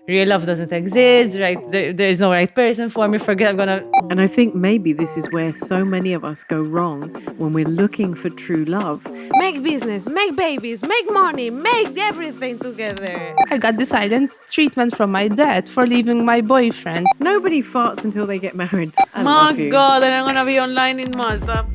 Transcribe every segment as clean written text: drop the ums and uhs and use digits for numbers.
real love doesn't exist, right? There's no right person for me, forget I'm gonna... And I think maybe this is where so many of us go wrong when we're looking for true love. Make business, make babies, make money, make everything together. I got the silent treatment from my dad for leaving my boyfriend. Nobody farts until they get married. I My love you. God, and I'm gonna be online in Malta.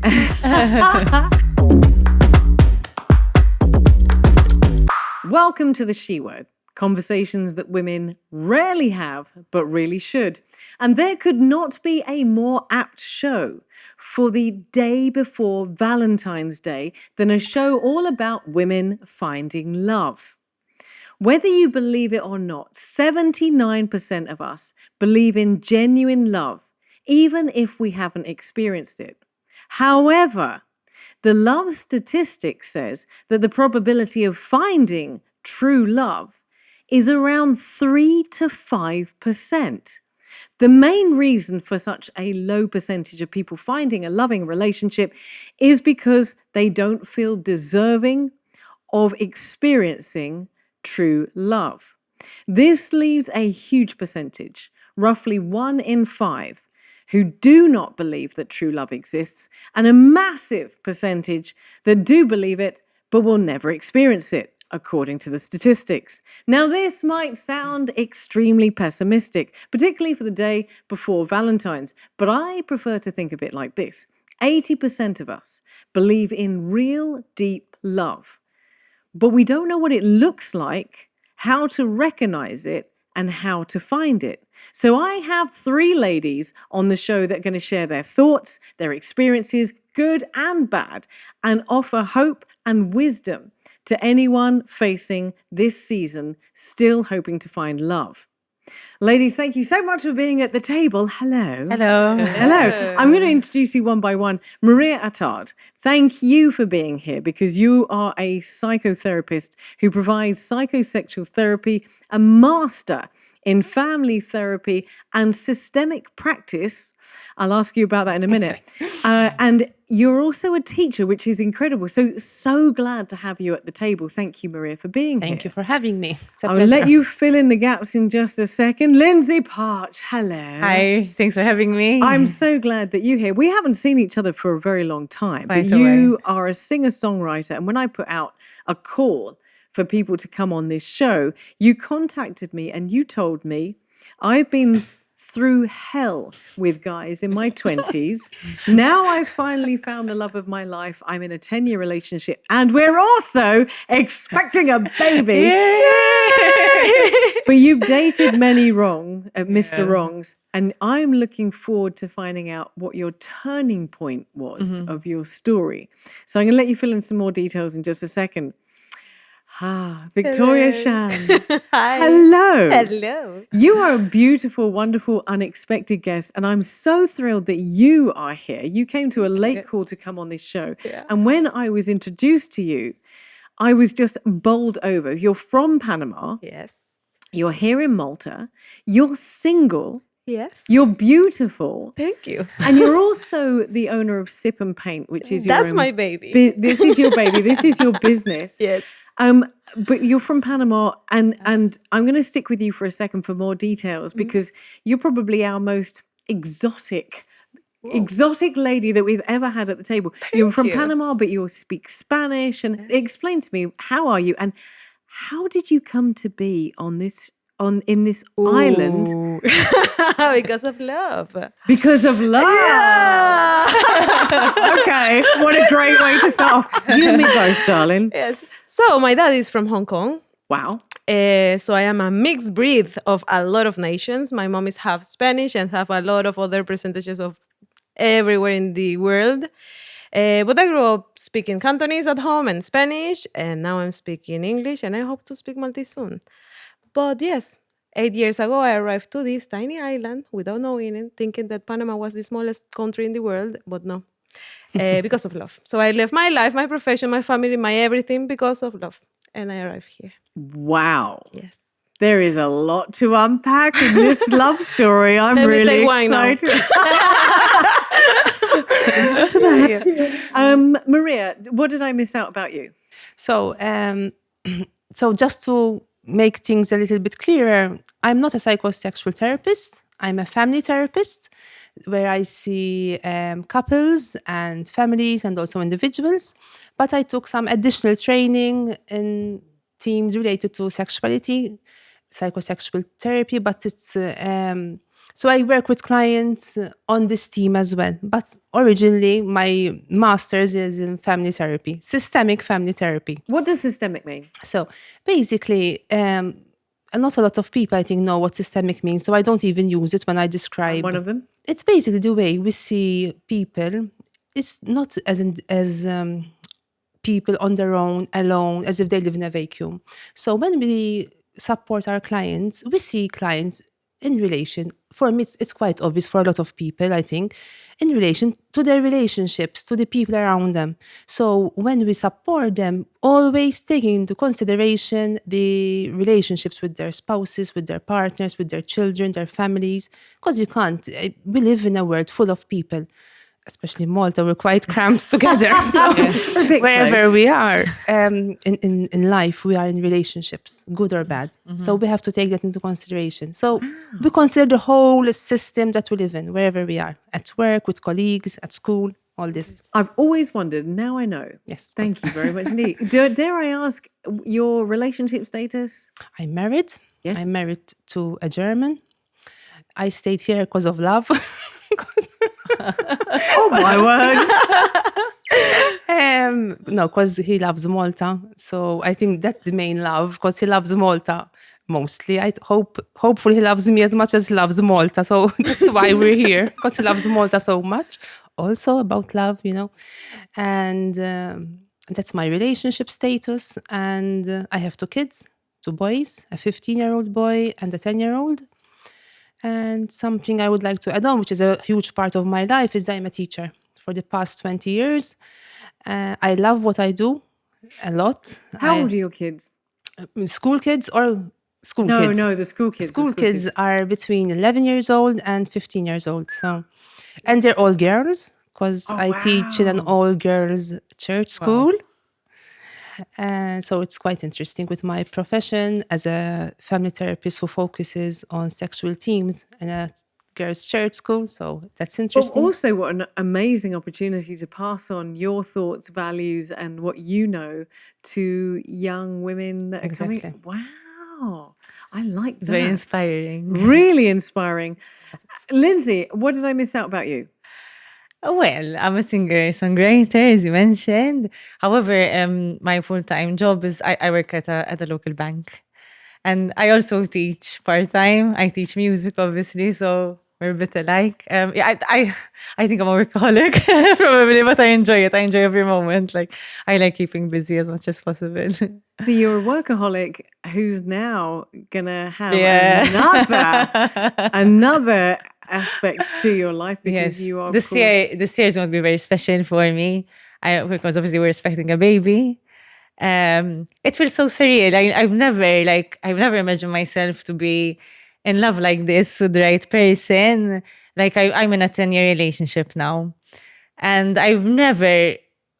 Welcome to the She Word. Conversations that women rarely have, but really should. And there could not be a more apt show for the day before Valentine's Day than a show all about women finding love. Whether you believe it or not, 79% of us believe in genuine love, even if we haven't experienced it. However, the love statistic says that the probability of finding true love is around 3 to 5%. The main reason for such a low percentage of people finding a loving relationship is because they don't feel deserving of experiencing true love. This leaves a huge percentage, roughly 1 in 5, who do not believe that true love exists, and a massive percentage that do believe it but will never experience it, according to the statistics. Now, this might sound extremely pessimistic, particularly for the day before Valentine's, but I prefer to think of it like this. 80% of us believe in real, deep love, but we don't know what it looks like, how to recognize it, and how to find it. So I have 3 ladies on the show that are going to share their thoughts, their experiences, good and bad, and offer hope and wisdom to anyone facing this season still hoping to find love. Ladies, thank you so much for being at the table. Hello. Hello. Hello. I'm going to introduce you one by one. Marija Attard, thank you for being here because you are a psychotherapist who provides psychosexual therapy, a master in family therapy and systemic practice. I'll ask you about that in a minute. And you're also a teacher, which is incredible. So glad to have you at the table. Thank you, Marija, for being here. Thank you for having me. It's a I'll pleasure. let you fill in the gaps in just a second. Lyndsey Pace, hello. Hi, thanks for having me. I'm so glad that you're here. We haven't seen each other for a very long time, but Quite you are a singer-songwriter. And when I put out a call for people to come on this show, you contacted me and you told me, I've been through hell with guys in my 20s. Now I finally found the love of my life. I'm in a 10-year relationship and we're also expecting a baby. But you've dated many Mr. Wrongs, and I'm looking forward to finding out what your turning point was of your story. So I'm going to let you fill in some more details in just a second. Victoria Shan. Hi. Hello. Hello. You are a beautiful, wonderful, unexpected guest, and I'm so thrilled that you are here. You came to a late call to come on this show. Yeah. And when I was introduced to you, I was just bowled over. You're from Panama. Yes. You're here in Malta. You're single. Yes. You're beautiful. Thank you. And you're also the owner of Sip and Paint, which is your That's own my baby. this is your baby. This is your business. Yes. But you're from Panama, and I'm going to stick with you for a second for more details because you're probably our most exotic lady that we've ever had at the table. You're from you. Panama, but you speak Spanish. And explain to me, how are you, and how did you come to be in this island? Because of love. Because of love. Okay, what a great way to start off. You and me both, darling. Yes. So my dad is from Hong Kong. Wow. So I am a mixed breed of a lot of nations. My mom is half Spanish and have a lot of other percentages of everywhere in the world. But I grew up speaking Cantonese at home and Spanish, and now I'm speaking English, and I hope to speak Maltese soon. But yes, 8 years ago, I arrived to this tiny island without knowing it, thinking that Panama was the smallest country in the world, but no, because of love. So I left my life, my profession, my family, my everything because of love, and I arrived here. Wow. Yes. There is a lot to unpack in this love story. I'm Let me really take wine now. excited. To that. Marija, what did I miss out about you? So just to make things a little bit clearer, I'm not a psychosexual therapist. I'm a family therapist where I see couples and families and also individuals. But I took some additional training in themes related to sexuality, psychosexual therapy, but it's so I work with clients on this theme as well. But originally, my master's is in family therapy, systemic family therapy. What does systemic mean? So basically, not a lot of people, I think, know what systemic means. So I don't even use it when I describe. One of them? It's basically the way we see people. It's not as people on their own, alone, as if they live in a vacuum. So when we support our clients, we see clients in relation. For me, it's quite obvious for a lot of people, I think, in relation to their relationships, to the people around them. So when we support them, always taking into consideration the relationships with their spouses, with their partners, with their children, their families, because you can't. We live in a world full of people. Especially Malta, we're quite cramped together. So wherever we are in life, we are in relationships, good or bad. So we have to take that into consideration. So we consider the whole system that we live in, wherever we are, at work, with colleagues, at school, all this. I've always wondered, now I know. Yes. Thank you very much indeed. Dare I ask your relationship status? I'm married. Yes. I'm married to a German. I stayed here because of love. Oh my word. No, because he loves Malta. So I think that's the main love, because he loves Malta mostly. Hopefully he loves me as much as he loves Malta. So that's why we're here, because he loves Malta so much. Also about love, And that's my relationship status. And I have 2 kids, 2 boys, a 15-year-old boy and a 10-year-old. And something I would like to add on, which is a huge part of my life, is I'm a teacher for the past 20 years. I love what I do a lot. How old are your kids? School kids or school kids? No, the school kids. School kids are between 11 years old and 15 years old. So, and they're all girls, because I teach in an all-girls church school. So it's quite interesting with my profession as a family therapist who focuses on sexual themes in a girls' church school. So that's interesting. But also what an amazing opportunity to pass on your thoughts, values, and what you know to young women that are coming. Wow. I like that. It's very inspiring. Really inspiring. Lyndsey, what did I miss out about you? Well, I'm a singer-songwriter, as you mentioned. However, my full-time job is I work at a local bank. And I also teach part-time. I teach music, obviously, so we're a bit alike. I think I'm a workaholic, probably, but I enjoy it. I enjoy every moment. I like keeping busy as much as possible. So you're a workaholic who's now going to have another aspect to your life, because you are, this year is going to be very special for me, because obviously we're expecting a baby. It feels so surreal. I've never imagined myself to be in love like this with the right person. I'm in a 10-year relationship now, and I've never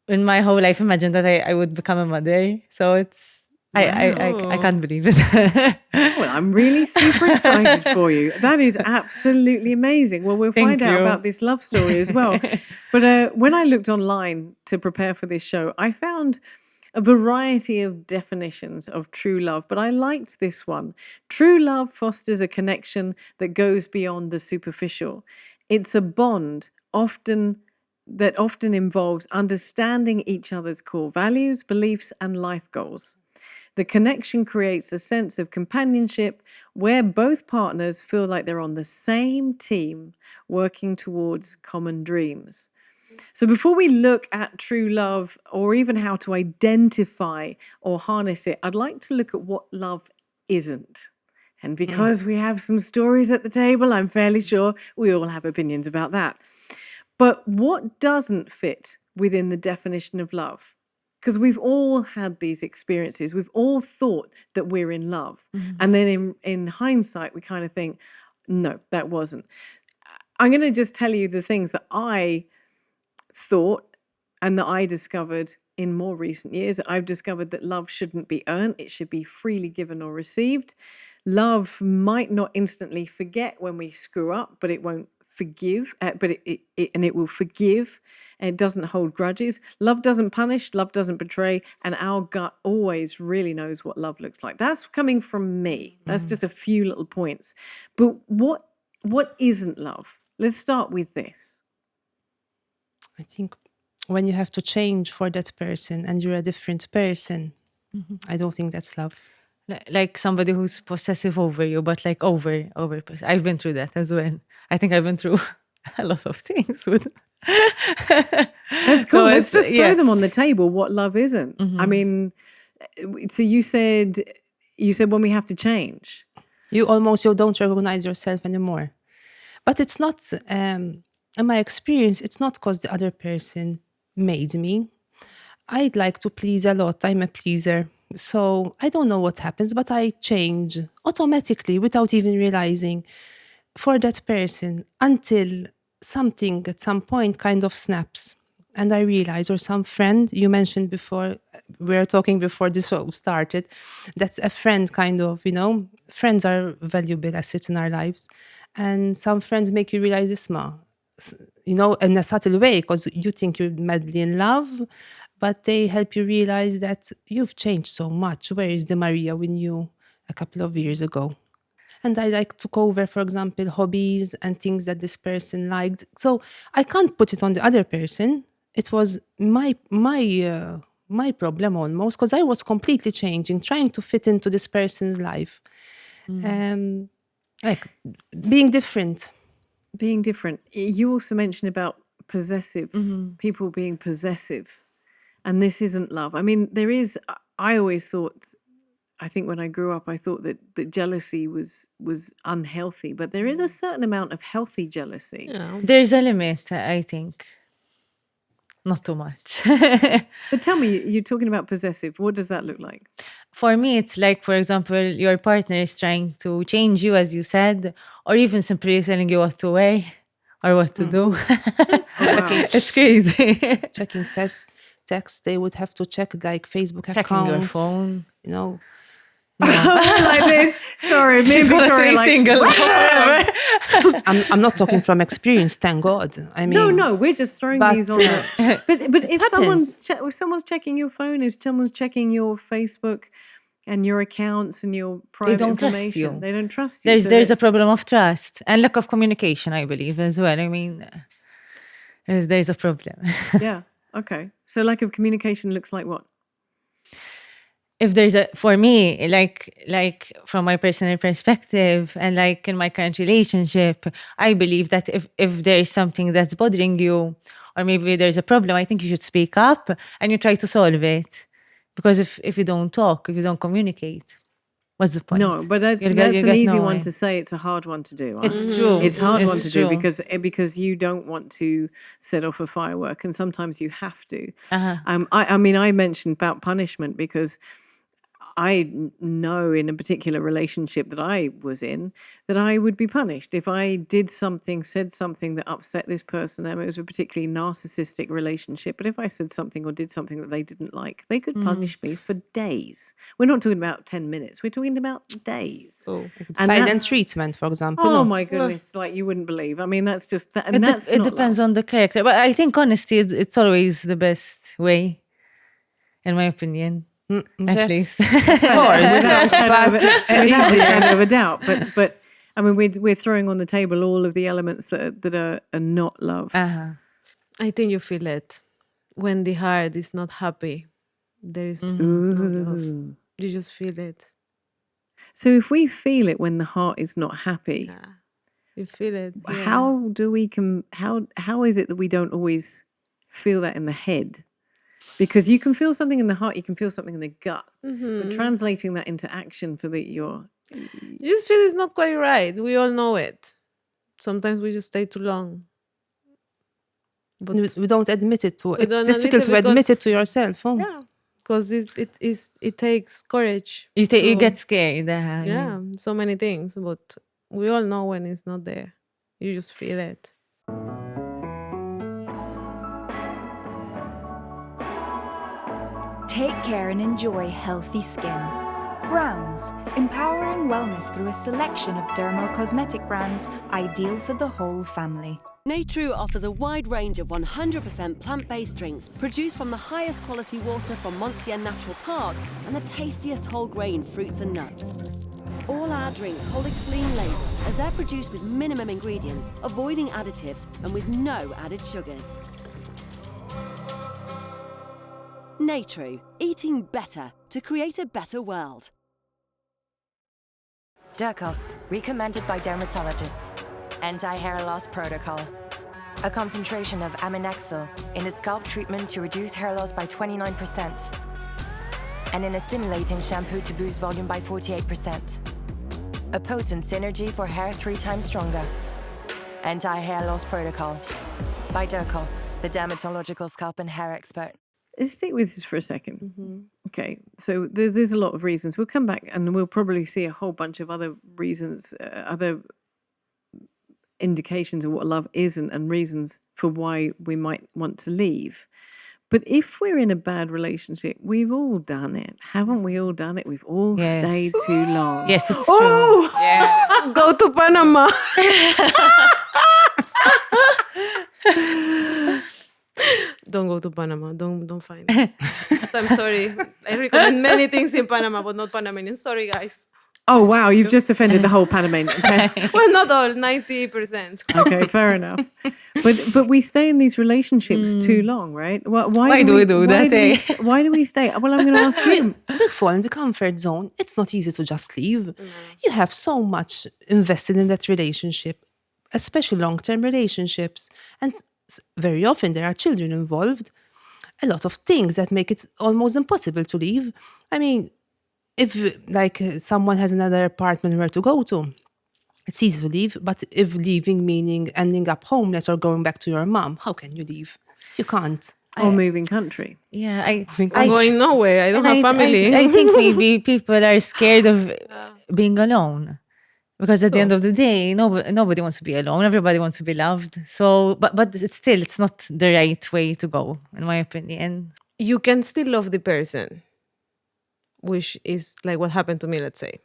in my whole life imagined that I would become a mother. So it's I can't believe it. Well, I'm really super excited for you. That is absolutely amazing. Well, we'll find out about this love story as well. But when I looked online to prepare for this show, I found a variety of definitions of true love, but I liked this one. True love fosters a connection that goes beyond the superficial. It's a bond that often involves understanding each other's core values, beliefs, and life goals. The connection creates a sense of companionship where both partners feel like they're on the same team, working towards common dreams. So before we look at true love, or even how to identify or harness it, I'd like to look at what love isn't. And because we have some stories at the table, I'm fairly sure we all have opinions about that. But what doesn't fit within the definition of love? Because we've all had these experiences. We've all thought that we're in love. Mm-hmm. And then in hindsight, we kind of think, no, that wasn't. I'm going to just tell you the things that I thought and that I discovered in more recent years, I've discovered that love shouldn't be earned. It should be freely given or received. Love might not instantly forget when we screw up, but it won't forgive, but it will forgive, and it doesn't hold grudges. Love doesn't punish, love doesn't betray, and our gut always really knows what love looks like. That's coming from me. That's just a few little points. But what isn't love? Let's start with this. I think when you have to change for that person and you're a different person, I don't think that's love. Like somebody who's possessive over you, but like over. I've been through that as well. I think I've been through a lot of things with. That's cool. So Let's it's- just throw yeah. them on the table. What love isn't. I mean, so you said when we have to change. You don't recognize yourself anymore. But it's not, in my experience, it's not because the other person made me. I'd like to please a lot. I'm a pleaser. So I don't know what happens, but I change automatically without even realizing for that person until something at some point kind of snaps. And I realize, or some friend you mentioned before, we were talking before this show started, that's a friend kind of, friends are valuable assets in our lives. And some friends make you realize this, in a subtle way, because you think you're madly in love, but they help you realize that you've changed so much. Where is the Marija we knew a couple of years ago? And I took over, for example, hobbies and things that this person liked. So I can't put it on the other person. It was my problem almost, because I was completely changing, trying to fit into this person's life. Like being different. Being different. You also mentioned about possessive, people being possessive, and this isn't love. I mean, I always thought, I think when I grew up, I thought that jealousy was unhealthy, but there is a certain amount of healthy jealousy. There's a limit, I think. Not too much. But tell me, you're talking about possessive. What does that look like? For me, it's like, for example, your partner is trying to change you, as you said, or even simply telling you what to wear or what to do. It's crazy. Checking texts, they would have to check like Facebook Checking accounts. your phone. Like this. Sorry, me and Victoria like single forever. I'm not talking from experience, thank God. I mean, no, we're just throwing but, these on. But if happens. someone's checking your phone, if someone's checking your Facebook and your accounts and your private don't trust information, you. they don't trust you. There's a problem of trust and lack of communication, I believe, as well. I mean, there's a problem. Yeah. Okay. So lack of communication looks like what? If there's for me, like from my personal perspective and like in my current relationship, I believe that if there is something that's bothering you or maybe there's a problem, I think you should speak up and you try to solve it. Because if you don't talk, if you don't communicate, what's the point? No, but that's You an easy one nowhere. to say. It's a hard one to do. It's true. It's a hard one to do true. because you don't want to set off a firework, and sometimes you have to. Uh-huh. I mean, I mentioned about punishment because I know in a particular relationship that I was in that I would be punished if I did something, said something that upset this person. I mean, it was a particularly narcissistic relationship, but if I said something or did something that they didn't like, they could punish me for days. We're not talking about 10 minutes. We're talking about days. Oh. And silent that's- treatment, for example. Oh no. my goodness, like you wouldn't believe. I mean, that's just that, and that's It not depends love. on the character. But I think honesty, it's always the best way, in my opinion, at least. Of course. Without a shadow But of a shadow of a doubt. But I mean, we're throwing on the table all of the elements that are not love. Uh-huh. I think you feel it when the heart is not happy. There is no love. Ooh. You just feel it. So if we feel it when the heart is not happy, Yeah. You feel it. Yeah. how do we how is it that we don't always feel that in the head? Because you can feel something in the heart, you can feel something in the gut, but translating that into action for You just feel it's not quite right. We all know it. Sometimes we just stay too long. But we don't admit it to. We It's don't admit difficult it to admit it because- to yourself. Oh. yeah, because it takes courage. You to- get scared. yeah, so many things, but we all know when it's not there. You just feel it. Take care and enjoy healthy skin. Browns, empowering wellness through a selection of dermo-cosmetic brands ideal for the whole family. Natru offers a wide range of 100% plant-based drinks produced from the highest quality water from Monsieur Natural Park and the tastiest whole grain fruits and nuts. All our drinks hold a clean label as they're produced with minimum ingredients, avoiding additives and with no added sugars. Natru, eating better to create a better world. Dercos, recommended by dermatologists. Anti-hair loss protocol. A concentration of aminexil in a scalp treatment to reduce hair loss by 29%. And in a stimulating shampoo to boost volume by 48%. A potent synergy for hair 3 times stronger. Anti-hair loss protocol. By Dercos, the dermatological scalp and hair expert. Let's stick with this for a second. Okay, so there's a lot of reasons. We'll come back and we'll probably see a whole bunch of other reasons, other indications of what love isn't and reasons for why we might want to leave. But if we're in a bad relationship, we've all done it. Haven't we all done it? We've all stayed too long. Yes, it's true. Yeah. Go to Panama. Don't go to Panama. Don't find it. I'm sorry. I recommend many things in Panama, but not Panamanian. Sorry, guys. Oh, wow, you've just offended the whole Panamanian. Okay, Well, not all. 90%. okay, fair enough. But we stay in these relationships too long, right? Why do we do that, Why do we stay? Well, I'm going to ask you. We fall in the comfort zone. It's not easy to just leave. You have so much invested in that relationship, especially long-term relationships. And very often there are children involved. A lot of things that make it almost impossible to leave. I mean, if someone has another apartment where to go to, it's easy to leave. But if leaving meaning ending up homeless or going back to your mom, how can you leave? You can't. Or moving country. Yeah, I'm going nowhere. I don't have family. I think maybe people are scared of being alone. Because at the end of the day, nobody wants to be alone. Everybody wants to be loved. So, but it's not the right way to go, in my opinion. You can still love the person, which is like what happened to me, let's say.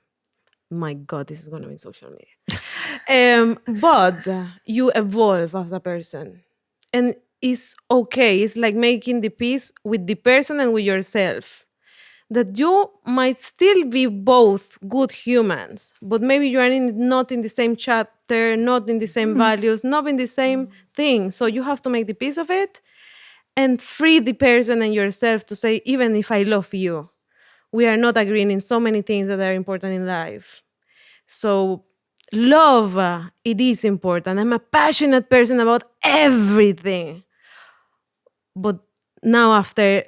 My God, this is going to be social media. But you evolve as a person. And it's okay. It's like making the peace with the person and with yourself. That you might still be both good humans, but maybe you are not in the same chapter, not in the same values, not in the same thing. So you have to make the peace of it and free the person and yourself to say, even if I love you, we are not agreeing in so many things that are important in life. So love, it is important. I'm a passionate person about everything. But now after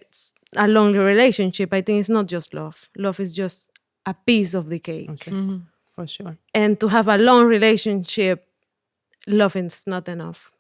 a long relationship, I think it's not just love. Love is just a piece of the cake. Okay. For sure. And to have a long relationship, love is not enough.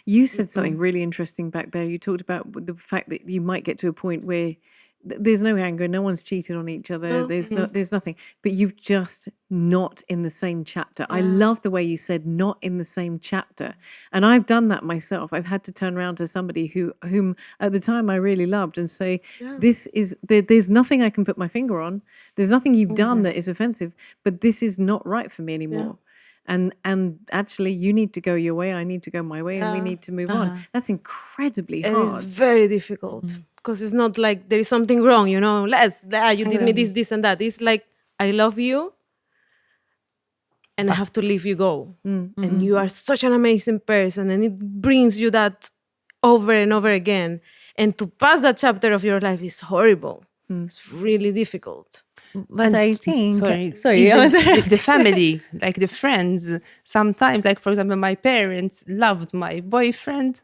You said something really interesting back there. You talked about the fact that you might get to a point where there's no anger, no one's cheated on each other, there's nothing, but you've just not in the same chapter. I love the way you said not in the same chapter. And I've done that myself. I've had to turn around to somebody whom at the time I really loved and say, there's nothing I can put my finger on. There's nothing you've done that is offensive, but this is not right for me anymore. And actually, you need to go your way, I need to go my way, and we need to move on. That's incredibly hard. It's very difficult because it's not like there is something wrong, you know. You did me this, and that. It's like, I love you, and I have to leave you go. And you are such an amazing person, and it brings you that over and over again. And to pass that chapter of your life is horrible. It's really difficult. But I think... Sorry. Even with the family, like the friends, sometimes, like for example, my parents loved my boyfriend.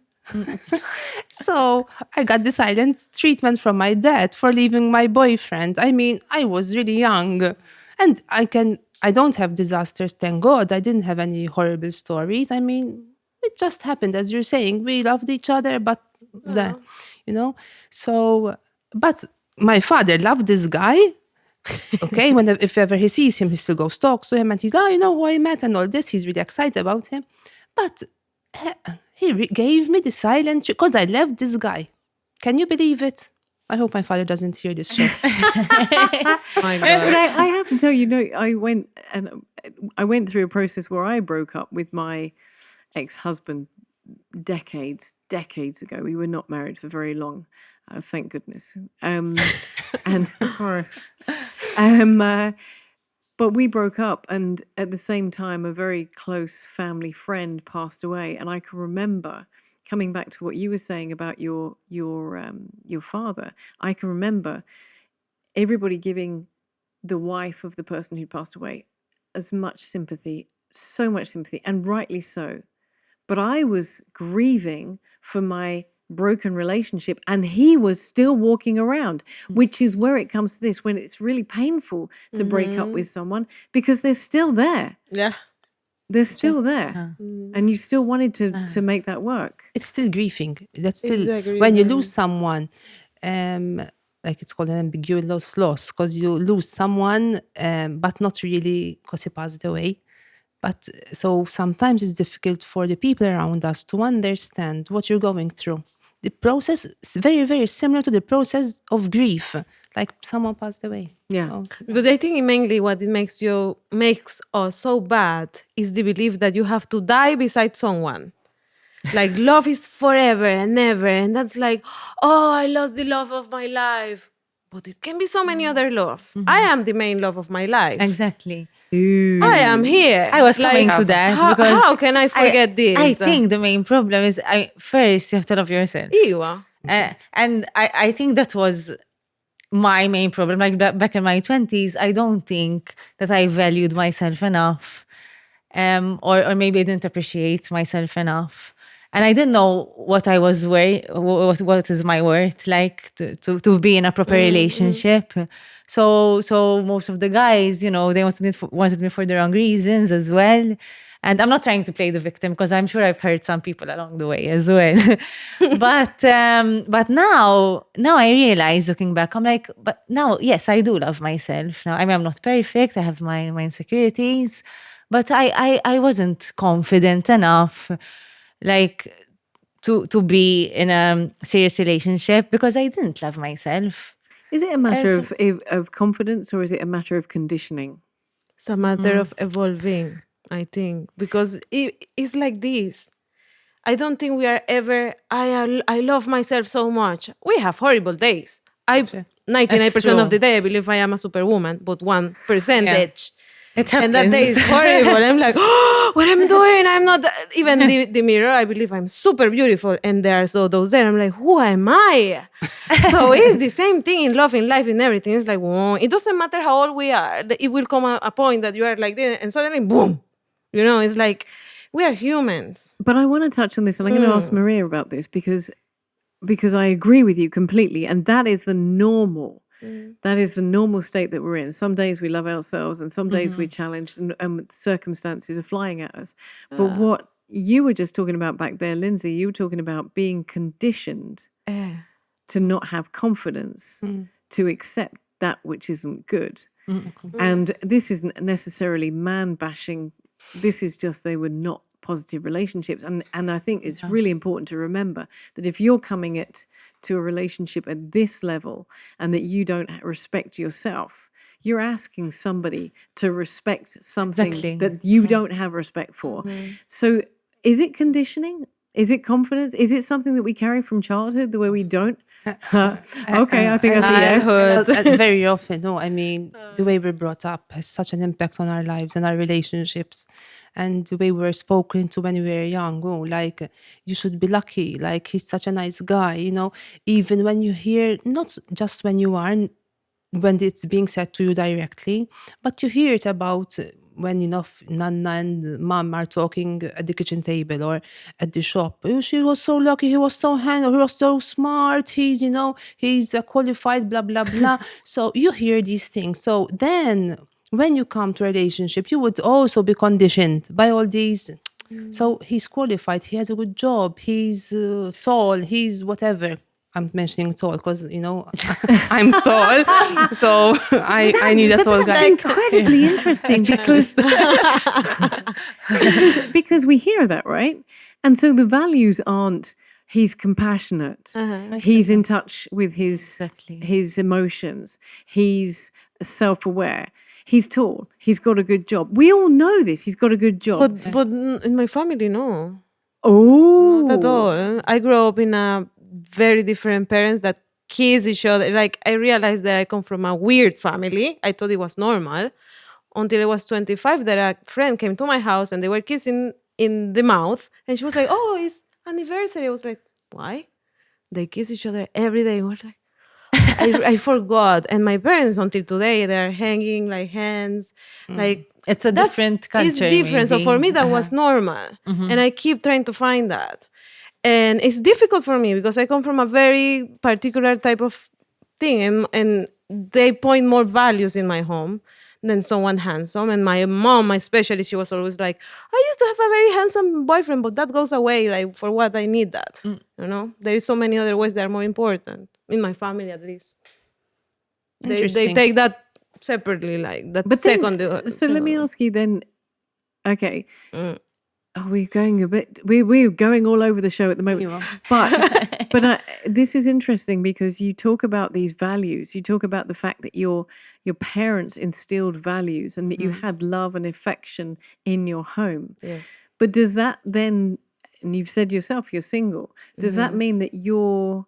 So I got the silent treatment from my dad for leaving my boyfriend. I mean, I was really young. And I don't have disasters, thank God. I didn't have any horrible stories. I mean, it just happened, as you're saying. We loved each other, but So, but my father loved this guy. Okay, if ever he sees him, he still goes talks to him, and he's, you know who I met and all this. He's really excited about him. But he gave me the silent because I left this guy. Can you believe it? I hope my father doesn't hear this show. My But God. I have to tell you, I went through a process where I broke up with my ex-husband decades ago. We were not married for very long, thank goodness. And but we broke up, and at the same time, a very close family friend passed away, and I can remember. Coming back to what you were saying about your father, I can remember everybody giving the wife of the person who passed away as much sympathy, so much sympathy, and rightly so. But I was grieving for my broken relationship, and he was still walking around, which is where it comes to this, when it's really painful to break up with someone because they're still there. Yeah. They're still there. And you still wanted to make that work. It's still grieving. That's still Exactly. when you lose someone. Like it's called an ambiguous loss, because you lose someone, but not really because he passed away. But so sometimes it's difficult for the people around us to understand what you're going through. The process is very, very similar to the process of grief, like someone passed away. Yeah. So, But I think mainly what it makes us so bad is the belief that you have to die beside someone. Like love is forever and never. And that's like, oh, I lost the love of my life. But it can be so many other love. I am the main love of my life. Exactly. I am here. I was coming to that because how can I forget this? I think the main problem is first you have to love yourself. Ew. And I think that was my main problem. Like back in my 20s, I don't think that I valued myself enough, or maybe I didn't appreciate myself enough. And I didn't know what I was worth, what is my worth, like to be in a proper relationship. So most of the guys, they wanted me for the wrong reasons as well. And I'm not trying to play the victim because I'm sure I've hurt some people along the way as well. But now I realize, looking back, I'm like, but now, yes, I do love myself. Now, I mean, I'm not perfect. I have my insecurities, but I wasn't confident enough, like to be in a serious relationship because I didn't love myself. Is it a matter of confidence, or is it a matter of conditioning? It's a matter of evolving, I think, because it's like this. I don't think we are ever, I love myself so much. We have horrible days. 99% of the day, I believe I am a superwoman, but 1%. It happens. And that day is horrible. I'm like, oh, what I'm doing? I'm not, even the mirror, I believe I'm super beautiful. And there are those there. I'm like, who am I? So it's the same thing in love, in life, in everything. It's like, whoa, it doesn't matter how old we are. It will come a point that you are like this, and suddenly, boom. It's like, we are humans. But I want to touch on this, and I'm going to ask Marija about this because I agree with you completely. And that is the normal. That is the normal state that we're in. Some days we love ourselves, and some days we're challenged, and circumstances are flying at us. But what you were just talking about back there, Lyndsey, you were talking about being conditioned to not have confidence, to accept that which isn't good. And this isn't necessarily man bashing. This is just they were not positive relationships. And I think it's really important to remember that if you're coming to a relationship at this level and that you don't respect yourself, you're asking somebody to respect something that you don't have respect for. So is it conditioning? Is it confidence? Is it something that we carry from childhood, the way we don't? Okay, I think that's a yes. Very often, no. I mean, the way we're brought up has such an impact on our lives and our relationships. And the way we were spoken to when we were young, like, you should be lucky, like, he's such a nice guy, even when you hear, not just when when it's being said to you directly, but you hear it about when, Nana and Mom are talking at the kitchen table or at the shop. Oh, she was so lucky, he was so handsome, he was so smart, he's, he's qualified, blah, blah, blah. So you hear these things. So then when you come to a relationship, you would also be conditioned by all these. So he's qualified, he has a good job, he's tall, he's whatever. I'm mentioning tall because, I'm tall. So I need a tall guy. That's incredibly interesting because we hear that, right? And so the values aren't He's compassionate. He's in touch with his emotions. He's self-aware. He's tall. He's got a good job. We all know this. He's got a good job. But in my family, no. Oh, Not at all. I grew up in a very different parents that kiss each other. Like, I realized that I come from a weird family. I thought it was normal until I was 25 that a friend came to my house and they were kissing in the mouth. And she was like, oh, it's anniversary. I was like, why? They kiss each other every day. I was like, I forgot. And my parents, until today, they're hanging like hands. Like, It's a different culture. it's different. So maybe. for me, that was normal. And I keep trying to find that. And it's difficult for me because I come from a very particular type of thing. And they point more values in my home than someone handsome. And my mom, especially, she was always like, I used to have a very handsome boyfriend, but that goes away. Like, for what I need that? You know, there is so many other ways that are more important, in my family at least. They take that separately, like that. but second. so let me ask you then. Okay, oh, we're going a bit. We're going all over the show at the moment. But this is interesting because you talk about these values. You talk about the fact that your parents instilled values and that you had love and affection in your home. Yes. But does that then? And you've said yourself you're single. Does that mean that your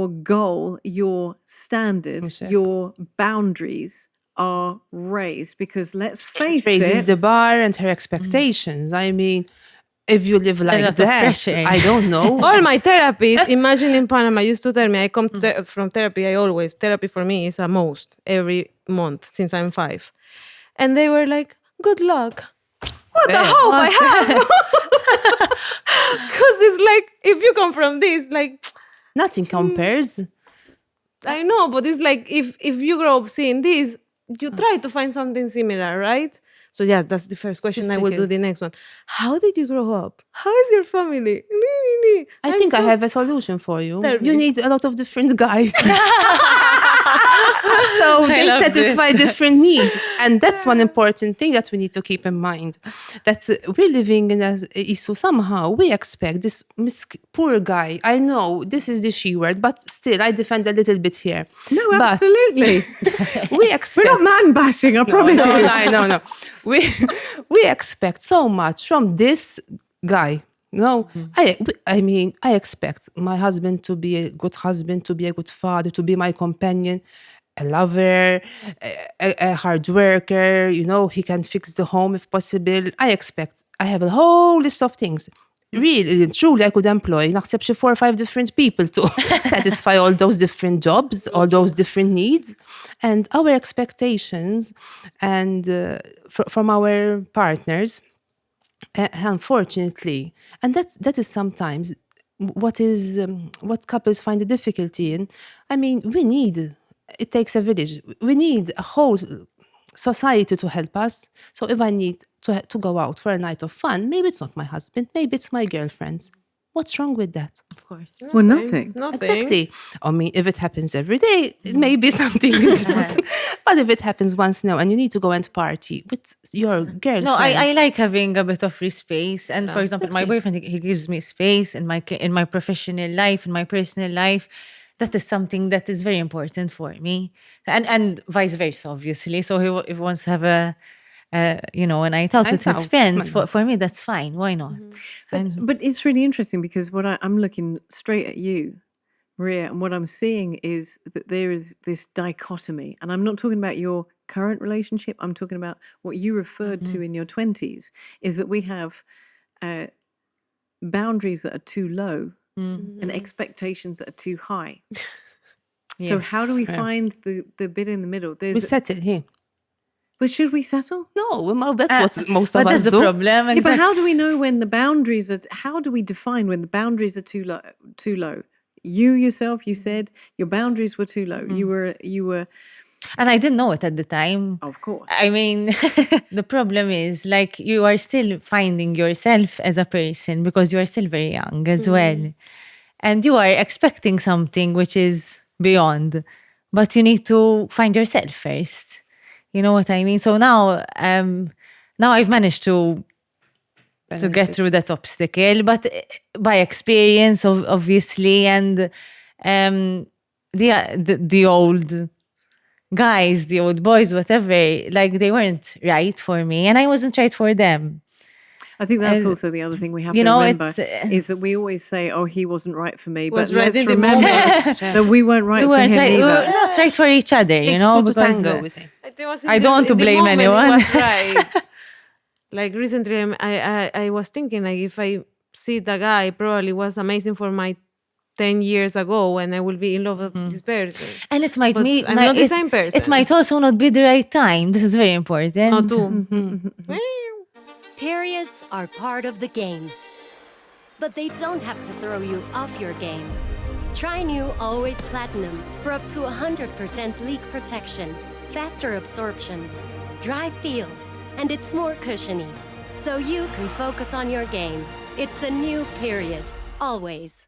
goal, your standard, your boundaries are raised? Because let's face Raises it, the bar and her expectations. I mean, if you live like lot of that, pressure. I don't know. All my therapists, imagine in Panama, used to tell me, I come from therapy, therapy for me is a most every month since I'm 5. And they were like, good luck. What the hope I have? Because it's like, if you come from this, like, Nothing compares. I know, but it's like, if you grow up seeing this, you try to find something similar, right? So yes, that's the first question. I will do the next one. How did you grow up? How is your family? I think I have a solution for you. Tell You me. need a lot of different guys. So they love satisfy different needs. And that's one important thing that we need to keep in mind. That we're living in an issue somehow. We expect this poor guy. I know this is the she word, but still I defend a little bit here. no, But absolutely. we expect... We're not man bashing, I promise you. No. We expect so much from this guy. No, I mean, I expect my husband to be a good husband, to be a good father, to be my companion, a lover, a hard worker. You know, he can fix the home if possible. I have a whole list of things. Really, truly, I could employ naħseb xi 4 or 5 different people to satisfy all those different jobs, all those different needs, and our expectations, and from our partners. Unfortunately, and that is sometimes what couples find a difficulty in. I mean, it takes a village. We need a whole society to help us. So if I need to go out for a night of fun, maybe it's not my husband, maybe it's my girlfriends. What's wrong with that? Of course. Well, nothing. Exactly. I mean, if it happens every day, maybe something is wrong. But if it happens once now and you need to go and party with your girlfriend. No, I like having a bit of free space. And for example, my boyfriend, he gives me space in my professional life, in my personal life. That is something that is very important for me. And vice versa, obviously. So if he wants to have a night out with his friends, for me, that's fine. Why not? But it's really interesting because what I'm looking straight at you, Marija, and what I'm seeing is that there is this dichotomy. And I'm not talking about your current relationship. I'm talking about what you referred to in your 20s, is that we have boundaries that are too low and expectations that are too high. So how do we find the bit in the middle? We settle here. But should we settle? No, well, that's what most of but us that's do. the problem. Yeah, but how do we know when the boundaries are? How do we define when the boundaries are too low? Too low. You yourself, you said your boundaries were too low. You were. And I didn't know it at the time. Of course. I mean, the problem is like you are still finding yourself as a person because you are still very young as well. And you are expecting something which is beyond, but you need to find yourself first. You know what I mean? So now I've managed to to get through that obstacle, but by experience, obviously, and the old guys, the old boys, whatever, like they weren't right for me, and I wasn't right for them. I think that's also the other thing we have you to know, remember it's, is that we always say, "Oh, he wasn't right for me," but Was right let's in the remember moment. that we weren't right we for weren't him right, we either. were not right for each other, you Takes know, two to because tango, we say. I don't want to blame anyone. It was right. Like recently, I was thinking, like, if I see the guy, probably was amazing for my 10 years ago, and I will be in love with this person. And it might But be I'm not the same person. It might also not be the right time. This is very important. No, too. Periods are part of the game, but they don't have to throw you off your game. Try new Always Platinum for up to 100% leak protection, faster absorption, dry feel, and it's more cushiony, so you can focus on your game. It's a new period, always.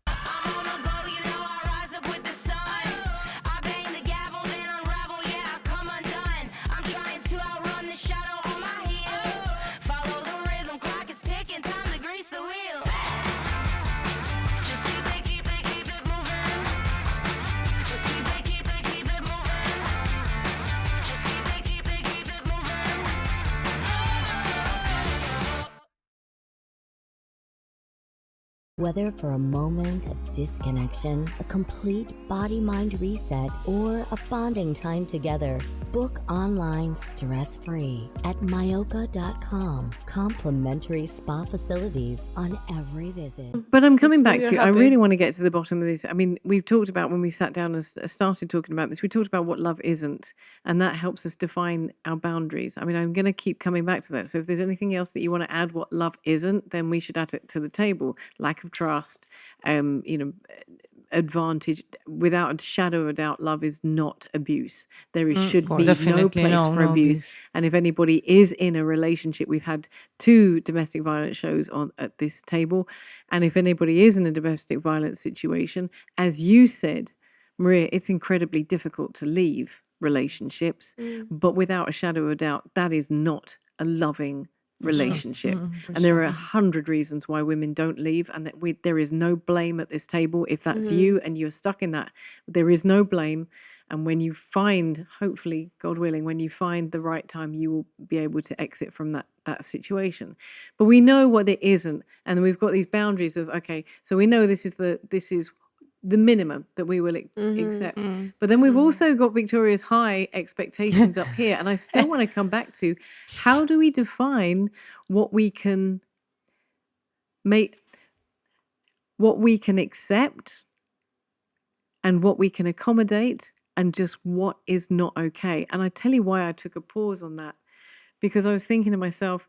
Whether for a moment of disconnection, a complete body-mind reset, or a bonding time together, book online stress-free at Myoka.com. Complimentary spa facilities on every visit. But I'm coming That's back why to, you're I happy. really want to get to the bottom of this. I mean, we've talked about when we sat down and started talking about this, we talked about what love isn't, and that helps us define our boundaries. I mean, I'm going to keep coming back to that. So if there's anything else that you want to add what love isn't, then we should add it to the table. Lack of trust, advantage. Without a shadow of a doubt, love is not abuse. There should be no definitely place for no abuse. And if anybody is in a relationship, we've had 2 domestic violence shows on at this table, and if anybody is in a domestic violence situation, as you said, Marija, it's incredibly difficult to leave relationships, but without a shadow of a doubt, that is not a loving relationship. And there are 100 reasons why women don't leave, and that there is no blame at this table. If that's you and you're stuck in that, there is no blame. And when you find, hopefully, God willing, when you find the right time, you will be able to exit from that situation. But we know what it isn't, and we've got these boundaries of, okay, so we know this is the minimum that we will accept. But then we've also got Victoria's high expectations up here. And I still want to come back to, how do we define what we can accept and what we can accommodate and just what is not okay? And I tell you why I took a pause on that, because I was thinking to myself,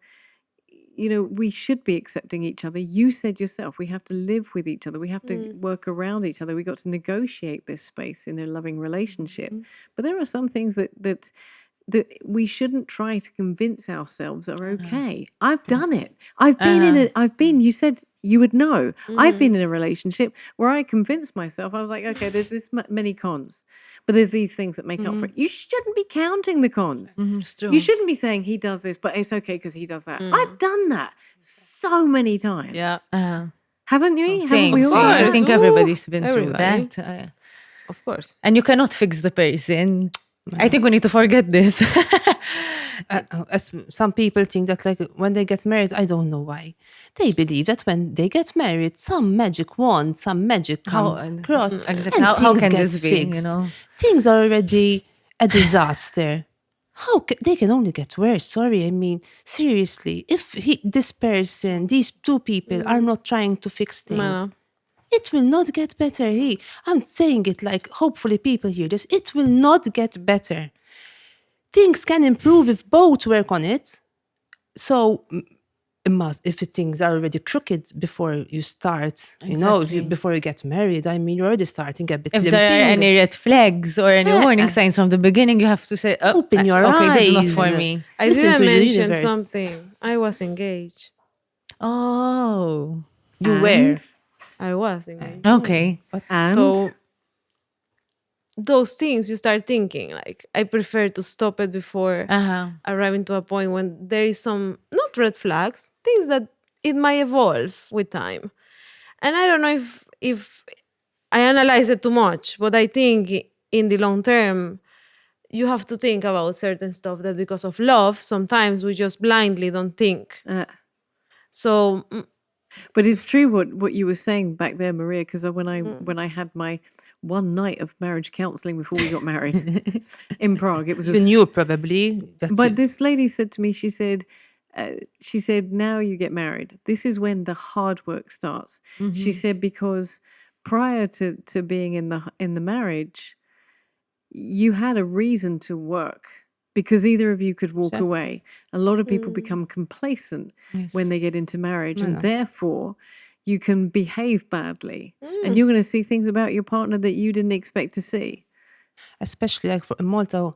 we should be accepting each other. You said yourself, we have to live with each other. We have to work around each other. We got to negotiate this space in a loving relationship. But there are some things that we shouldn't try to convince ourselves are okay. I've done it. You said you would know. I've been in a relationship where I convinced myself, I was like, okay, there's this many cons, but there's these things that make up for it. You shouldn't be counting the cons. You shouldn't be saying he does this, but it's okay because he does that. I've done that so many times. Yeah. Haven't you? Same, Haven't we all? same. I course. think everybody's been through Everybody. that. Of course. And you cannot fix the person. I think we need to forget this. As some people think that, like, when they get married, I don't know why, they believe that when they get married, some magic wand, some magic comes across, Exactly. and How things can get this be? fixed. Things are already a disaster. They can only get worse. Sorry, I mean, seriously, if these 2 people are not trying to fix things, it will not get better. I'm saying it like, hopefully people hear this. It will not get better. Things can improve if both work on it. So if things are already crooked before you start, before you get married, I mean, you're already starting a bit. If there are any red flags or any warning signs from the beginning, you have to say, open your okay, eyes. this is not for me. I Listen didn't to the mention universe. something. I was engaged. Oh, You were. I was engaged. okay. And So those things you start thinking, like, I prefer to stop it before arriving to a point when there is some, not red flags, things that it might evolve with time. And I don't know if I analyze it too much, but I think in the long term, you have to think about certain stuff that because of love, sometimes we just blindly don't think. So, but it's true what you were saying back there, Maria, because when I had my one night of marriage counselling before we got married in Prague, it was You knew probably. But this lady said to me, she said, now you get married. This is when the hard work starts. She said, because prior to being in the marriage, you had a reason to work because either of you could walk away. A lot of people become complacent when they get into marriage, and therefore you can behave badly, and you're going to see things about your partner that you didn't expect to see. Especially like in Malta,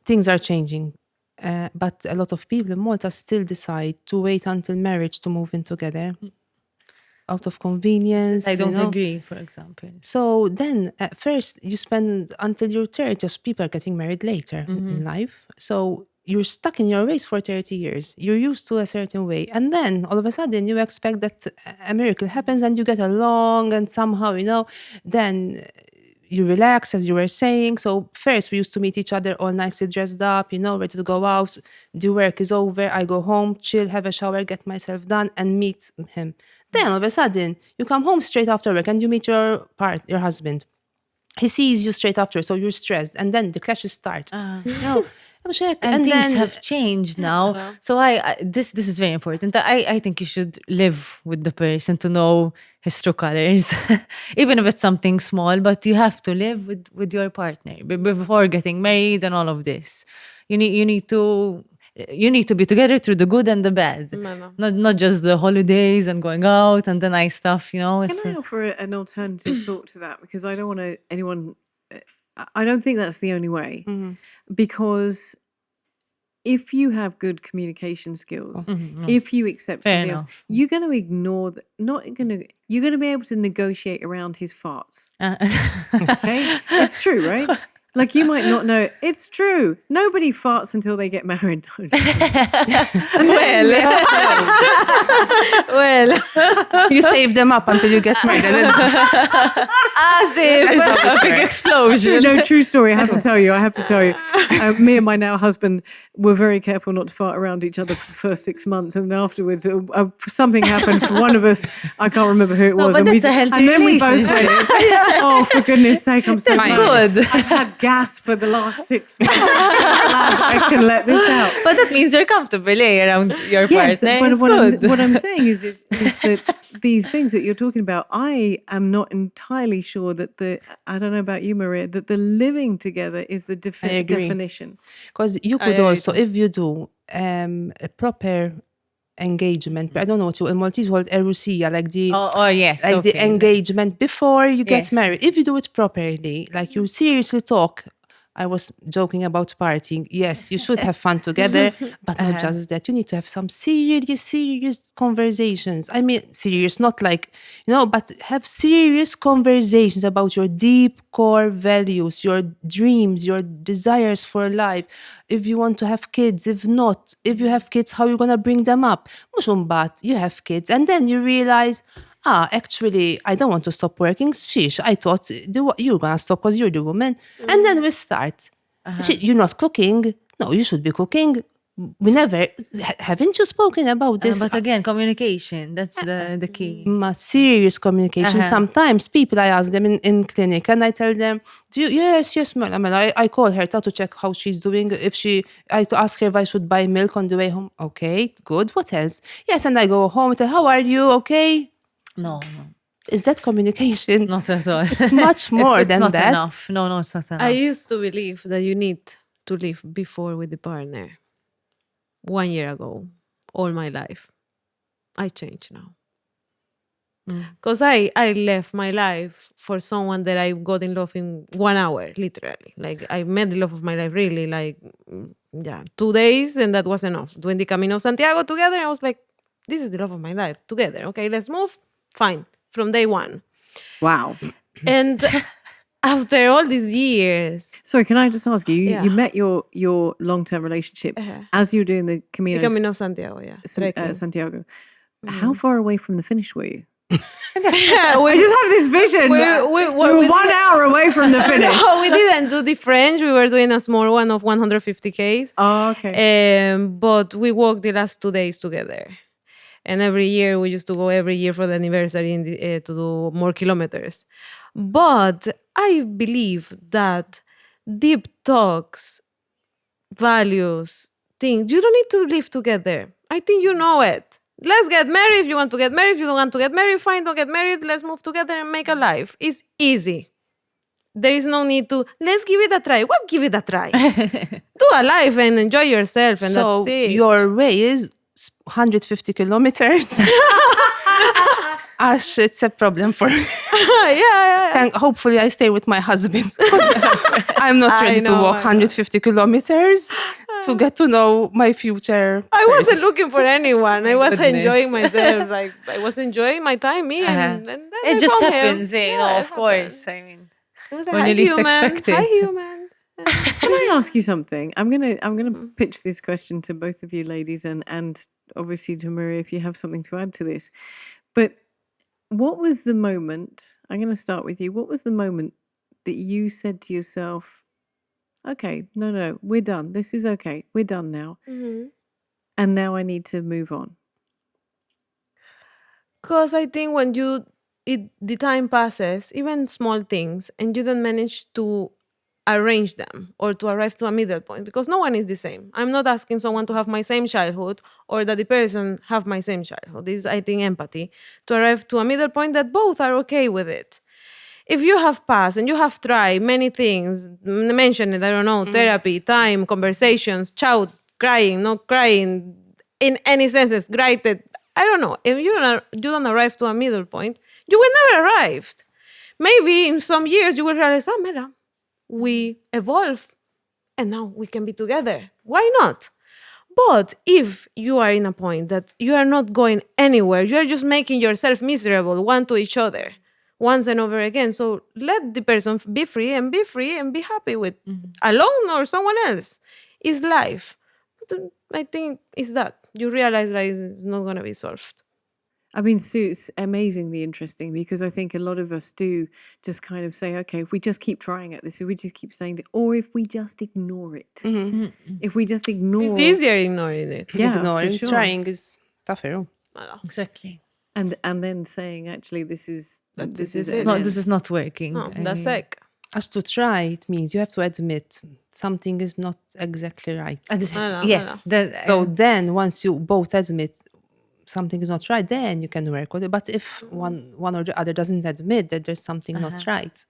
things are changing. But a lot of people in Malta still decide to wait until marriage to move in together out of convenience. I don't agree, for example. So then at first you spend until you're 30, so people are getting married later in life. So you're stuck in your ways for 30 years. You're used to a certain way. And then all of a sudden you expect that a miracle happens and you get along and somehow, then you relax, as you were saying. So first we used to meet each other all nicely dressed up, ready to go out. The work is over. I go home, chill, have a shower, get myself done and meet him. Then all of a sudden you come home straight after work and you meet your husband. He sees you straight after, so you're stressed. And then the clashes start. And and things then have changed now. So this is very important. I think you should live with the person to know his true colors, even if it's something small. But you have to live with your partner before getting married and all of this. You need to be together through the good and the bad, not just the holidays and going out and the nice stuff. Can I offer an alternative thought to that? Because I don't want anyone. I don't think that's the only way, because if you have good communication skills, if you accept somebody else, you're going to ignore you're going to be able to negotiate around his farts. Okay? It's true, right? Like, you might not know. It's true. Nobody farts until they get married. Well, you save them up until you get married. And then as if a big explosion. No, true story. I have to tell you. Me and my now husband were very careful not to fart around each other for the first 6 months, and then afterwards something happened for one of us. I can't remember who it was. But that's a healthy and then we both went, oh, for goodness sake, I'm so glad. Good. I've had gas for the last 6 months. I'm glad I can let this out. But that means you're comfortable around your Yes, partner. but what I'm saying is that these things that you're talking about, I am not entirely sure that I don't know about you, Maria, that the living together is the definition. Because you could also, if you do a proper engagement, but I don't know what in Maltese called erusia, like the the engagement before you get married. If you do it properly, like you seriously talk. I was joking about partying. Yes, you should have fun together, but not just that. You need to have some serious conversations. I mean, serious, not like, but have serious conversations about your deep core values, your dreams, your desires for life. If you want to have kids, if not, if you have kids, how you're going to bring them up. Mux mbagħad, you have kids. And then you realize, actually, I don't want to stop working. Sheesh, I thought you're going to stop because you're the woman. And then we start. You're not cooking. No, you should be cooking. We never, haven't you spoken about this? But again, communication, that's the key. Serious communication. Sometimes people, I ask them in clinic and I tell them, yes, ma'am. I call her to check how she's doing. I ask her if I should buy milk on the way home. Okay, good. What else? Yes, and I go home and tell, how are you? Okay. No. Is that communication? Not at all. It's much more it's than not that. Enough. No, it's not enough. I used to believe that you need to live before with the partner. 1 year ago, all my life. I changed now. Because I left my life for someone that I got in love in 1 hour, literally. Like, I met the love of my life, really, 2 days, and that was enough. Doing the Camino of Santiago together, I was like, this is the love of my life, together. Okay, let's move. Fine. From day one. Wow. And after all these years. Sorry, can I just ask you? You met your long-term relationship as you were doing the Camino. The Camino of Santiago, Santiago. How far away from the finish were you? We just have this vision. We were 1 hour away from the finish. No, we didn't do the French. We were doing a small one of 150 Ks. Oh, okay. But we walked the last 2 days together. And every year, we used to go every year for the anniversary to do more kilometers. But I believe that deep talks, values, things, you don't need to live together. I think you know it. Let's get married if you want to get married. If you don't want to get married, fine, don't get married. Let's move together and make a life. It's easy. There is no need to, let's give it a try. What give it a try? Do a life and enjoy yourself, and So that's it. your way is 150 kilometers. Ash, it's a problem for me. yeah. Hopefully I stay with my husband. I'm not ready to walk 150 kilometers to get to know my future. I wasn't looking for anyone. I was enjoying myself. Like I was enjoying my time, and then It I just found happens, him. you know, Yeah, of it course. happened. I mean, It was like, when hi, you least human. expect it. Hi, human. Can I ask you something? I'm gonna pitch this question to both of you ladies, and obviously to Marija, if you have something to add to this. But what was the moment? I'm going to start with you. What was the moment that you said to yourself, "Okay, no, we're done. This is okay. We're done now, and now I need to move on." Because I think when the time passes, even small things, and you don't manage to arrange them or to arrive to a middle point, because no one is the same. I'm not asking someone to have my same childhood or that the person have my same childhood. This is, I think, empathy, to arrive to a middle point that both are okay with it. If you have passed and you have tried many things, mention it, I don't know, therapy, time, conversations, shout, crying, not crying, in any senses, granted, I don't know. If you don't arrive to a middle point, you will never arrive. Maybe in some years you will realize, Mela, we evolve and now we can be together. Why not? But if you are in a point that you are not going anywhere, you are just making yourself miserable one to each other once and over again. So let the person be free and be happy with alone or someone else. It's life. But I think it's that. You realize that it's not going to be solved. I mean, Sue, it's amazingly interesting because I think a lot of us do just kind of say, okay, if we just keep trying at this, if we just keep saying it, or if we just ignore it. If we just ignore... It's easier ignoring it. Yeah, Ignoring, for sure. trying is tougher. Exactly. And then saying, actually, this is it. No, this is not working. No, I that's mean, it. As to try, it means you have to admit something is not exactly right. Yes. So then once you both admit something is not right, then you can work on it. But if one or the other doesn't admit that there's something not right,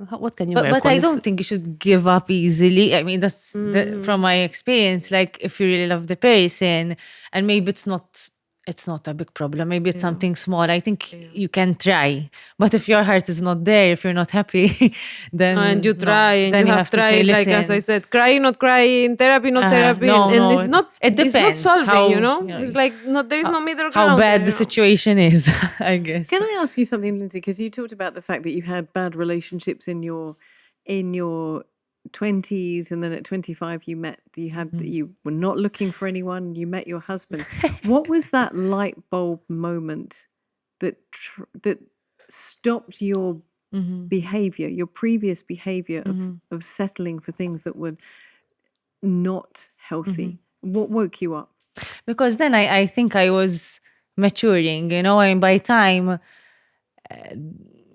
what can you work on? But I don't think you should give up easily. I mean, that's from my experience. Like, if you really love the person, and maybe it's not a big problem. Maybe it's something small. I think you can try. But if your heart is not there, if you're not happy, then And you try, and then you have to say, tried, like as I "Listen." said, crying, not crying, therapy, not therapy, No, and no, it's not. it It's not depends solving, how, you know. you know, It's like there is no middle ground. how bad there, the situation is, I guess. Can I ask you something, Lyndsey? Because you talked about the fact that you had bad relationships in your 20s, and then at 25 you were not looking for anyone. You met your husband. What was that light bulb moment that stopped your behavior, your previous behavior of settling for things that were not healthy? What woke you up? Because then I think I was maturing, you know, and by time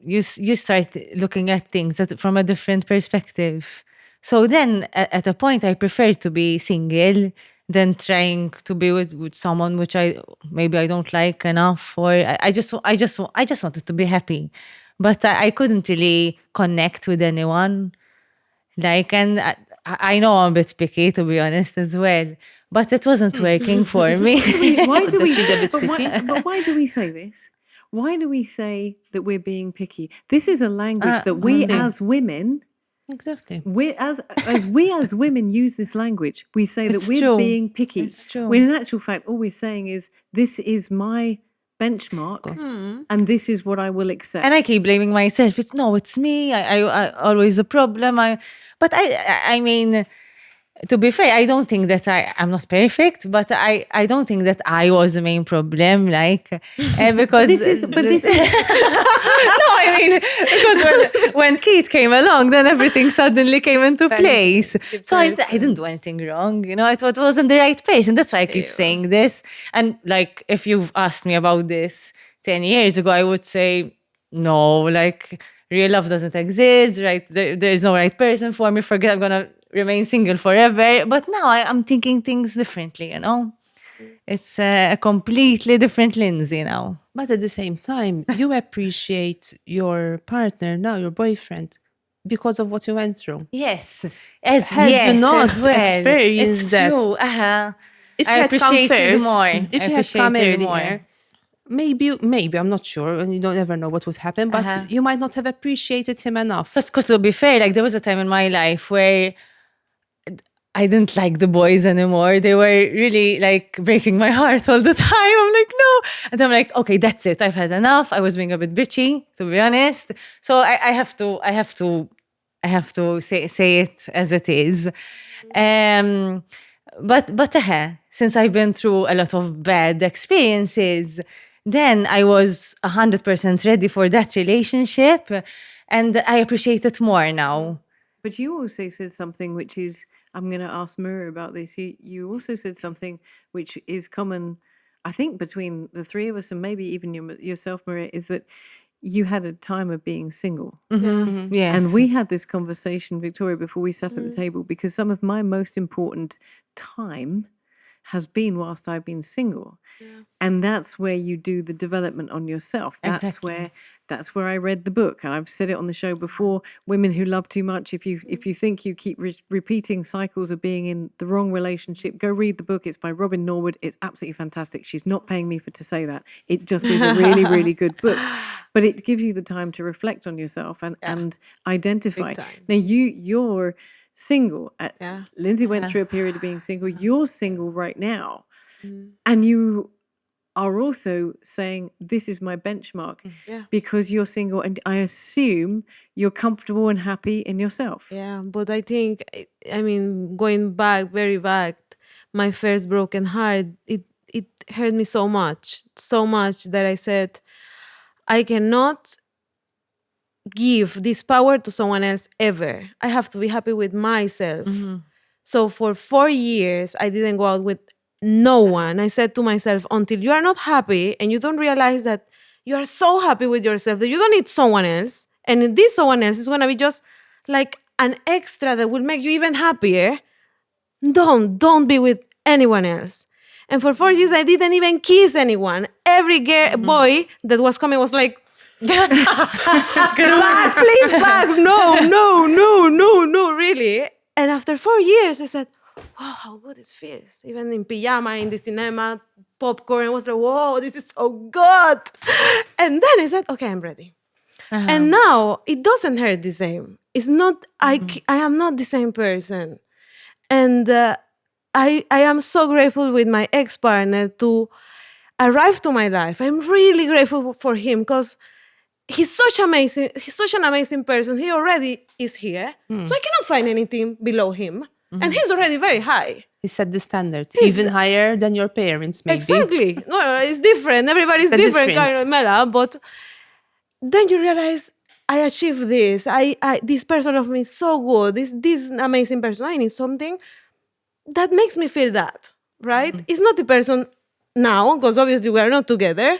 you start looking at things from a different perspective. So then at a point I preferred to be single than trying to be with someone which I don't like enough, or I just wanted to be happy. But I couldn't really connect with anyone. Like, and I know I'm a bit picky, to be honest, as well. But it wasn't working for me. Why do we She's a bit but picky. why do we say this? Why do we say that we're being picky? This is a language that we as women, Exactly. as women use this language. We say that It's we're true. being picky. It's true. When in actual fact, all we're saying is, this is my benchmark and this is what I will accept. And I keep blaming myself. It's me. I always a problem. But I mean, to be fair, I don't think that I'm not perfect, but I don't think that I was the main problem, because This is no, I mean, because when Keith came along, then everything suddenly came into place. So I didn't do anything wrong, I thought it wasn't the right place, and that's why I keep saying this. And if you've asked me about this 10 years ago, I would say no, real love doesn't exist, right? There's no right person for me. Forget, I'm gonna remain single forever. But now I'm thinking things differently, It's a completely different Lyndsey now. But at the same time, you appreciate your partner now, your boyfriend, because of what you went through. Yes. Had you not experienced it's that, true. if I you had come appreciate it first, more. if I you had come appreciate it earlier, more. maybe I'm not sure, and you don't ever know what would happen, but you might not have appreciated him enough. Because to be fair, there was a time in my life where I didn't like the boys anymore. They were really breaking my heart all the time. I'm like, no. And I'm like, okay, that's it. I've had enough. I was being a bit bitchy, to be honest. So I have to say it as it is. But since I've been through a lot of bad experiences, then I was 100% ready for that relationship, and I appreciate it more now. But you also said something which is, I'm going to ask Marija about this. You also said something which is common, I think, between the three of us, and maybe even yourself, Marija, is that you had a time of being single. Mm-hmm. Yes. And we had this conversation, Victoria, before we sat at the table, because some of my most important time has been whilst I've been single. And that's where you do the development on yourself. That's where I read the book. And I've said it on the show before, women who love too much, if you think you keep repeating cycles of being in the wrong relationship, go read the book. It's by Robin Norwood. It's absolutely fantastic. She's not paying me to say that. It just is a really, really good book. But it gives you the time to reflect on yourself and identify. Now you're single. Lyndsey went through a period of being single. You're single right now. And you are also saying, this is my benchmark because you're single, and I assume you're comfortable and happy in yourself. Yeah, but I think, going back, very back, my first broken heart, it hurt me so much that I said, I cannot give this power to someone else ever. I have to be happy with myself. So for 4 years, I didn't go out with no one. I said to myself, until you are not happy and you don't realize that you are so happy with yourself that you don't need someone else, and this someone else is going to be just like an extra that will make you even happier, don't be with anyone else. And for 4 years, I didn't even kiss anyone. Every boy that was coming was like, back, please back. No, really. And after 4 years, I said, wow, how good it feels. Even in pajama, in the cinema, popcorn, I was like, whoa, this is so good. And then I said, okay, I'm ready. And now it doesn't hurt the same. It's not, I am not the same person. And I am so grateful with my ex-partner to arrive to my life. I'm really grateful for him because he's such an amazing person. He already is here. So I cannot find anything below him. And he's already very high. He set the standard, even higher than your parents, maybe. Exactly. No, it's different. Everybody's different. But then you realize, I achieved this. This person of me is so good. This amazing person. I need something that makes me feel that, right? It's not the person now, because obviously we are not together,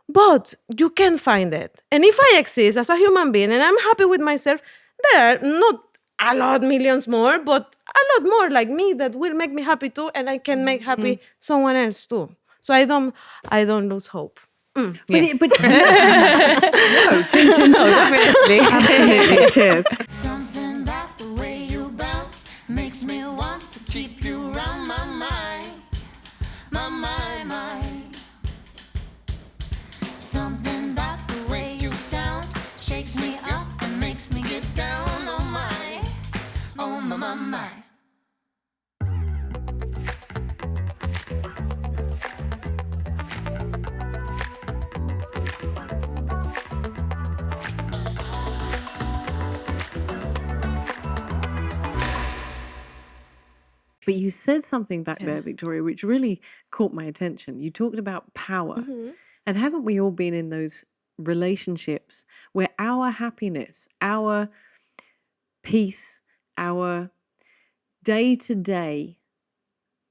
but you can find it. And if I exist as a human being and I'm happy with myself, there are not a lot, millions more, but a lot more like me that will make me happy too, and I can make happy someone else too. So I don't lose hope. Yes. But no, chin, definitely. Absolutely. Cheers. Something about the way you bounce makes me want to keep you around my mind. My mind. Something about the way you sound shakes me up and makes me get down on my. But you said something back there, Victoria, which really caught my attention. You talked about power. And haven't we all been in those relationships where our happiness, our peace, our day-to-day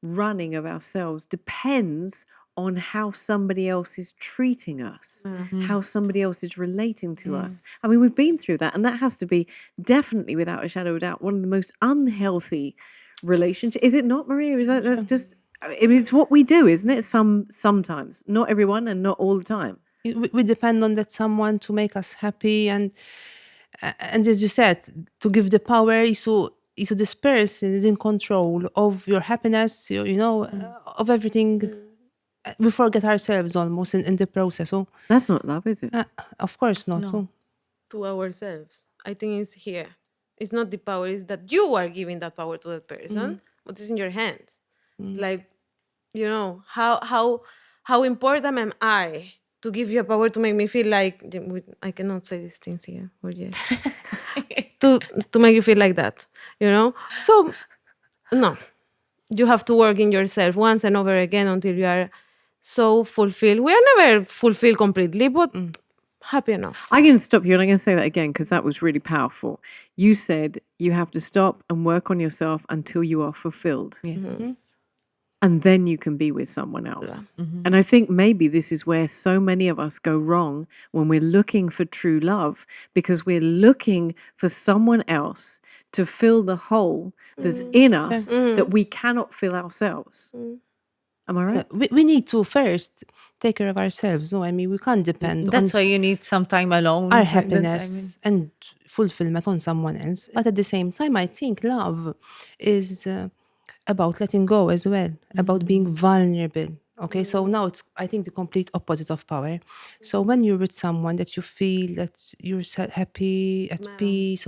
running of ourselves depends on how somebody else is treating us, how somebody else is relating to us. I mean, we've been through that, and that has to be definitely, without a shadow of a doubt, one of the most unhealthy relationships. Is it not, Maria? Is that just... I mean, it's what we do, isn't it? Sometimes, not everyone, and not all the time. We depend on that someone to make us happy, and as you said, to give the power. So this person is in control of your happiness, of everything. We forget ourselves almost in the process. So that's not love, is it? Of course not. No. So. To ourselves, I think it's here. It's not the power; it's that you are giving that power to that person, but it's in your hands. Like, how important am I to give you a power to make me feel like I cannot say these things here or yes to make you feel like that, So no, you have to work in yourself once and over again until you are so fulfilled. We are never fulfilled completely, but happy enough. I'm going to stop you and I'm going to say that again because that was really powerful. You said you have to stop and work on yourself until you are fulfilled. Yes. And then you can be with someone else. And I think maybe this is where so many of us go wrong when we're looking for true love, because we're looking for someone else to fill the hole that's in us that we cannot fill ourselves. Am I right? We need to first take care of ourselves. No, I mean, we can't depend That's on why you need some time alone. our happiness and fulfillment on someone else. But at the same time, I think love is about letting go as well, about being vulnerable. Okay, so now it's, I think, the complete opposite of power. So when you're with someone that you feel that you're happy, at peace,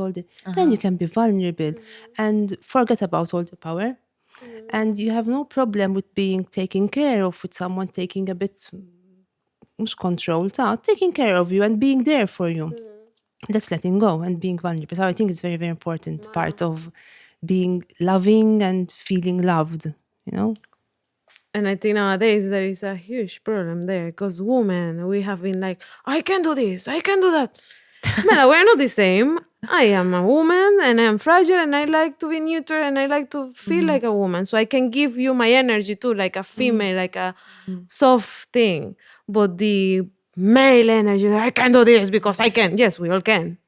then you can be vulnerable and forget about all the power. And you have no problem with being taken care of, with someone taking a bit control, taking care of you and being there for you. That's letting go and being vulnerable. So I think it's very, very important part of being loving and feeling loved, And I think nowadays there is a huge problem there because women, we have been like, I can do this, I can do that. Mela, we're not the same. I am a woman and I'm fragile and I like to be neutral and I like to feel like a woman. So I can give you my energy too, like a female, like a soft thing. But the male energy, I can do this because I can. Yes, we all can.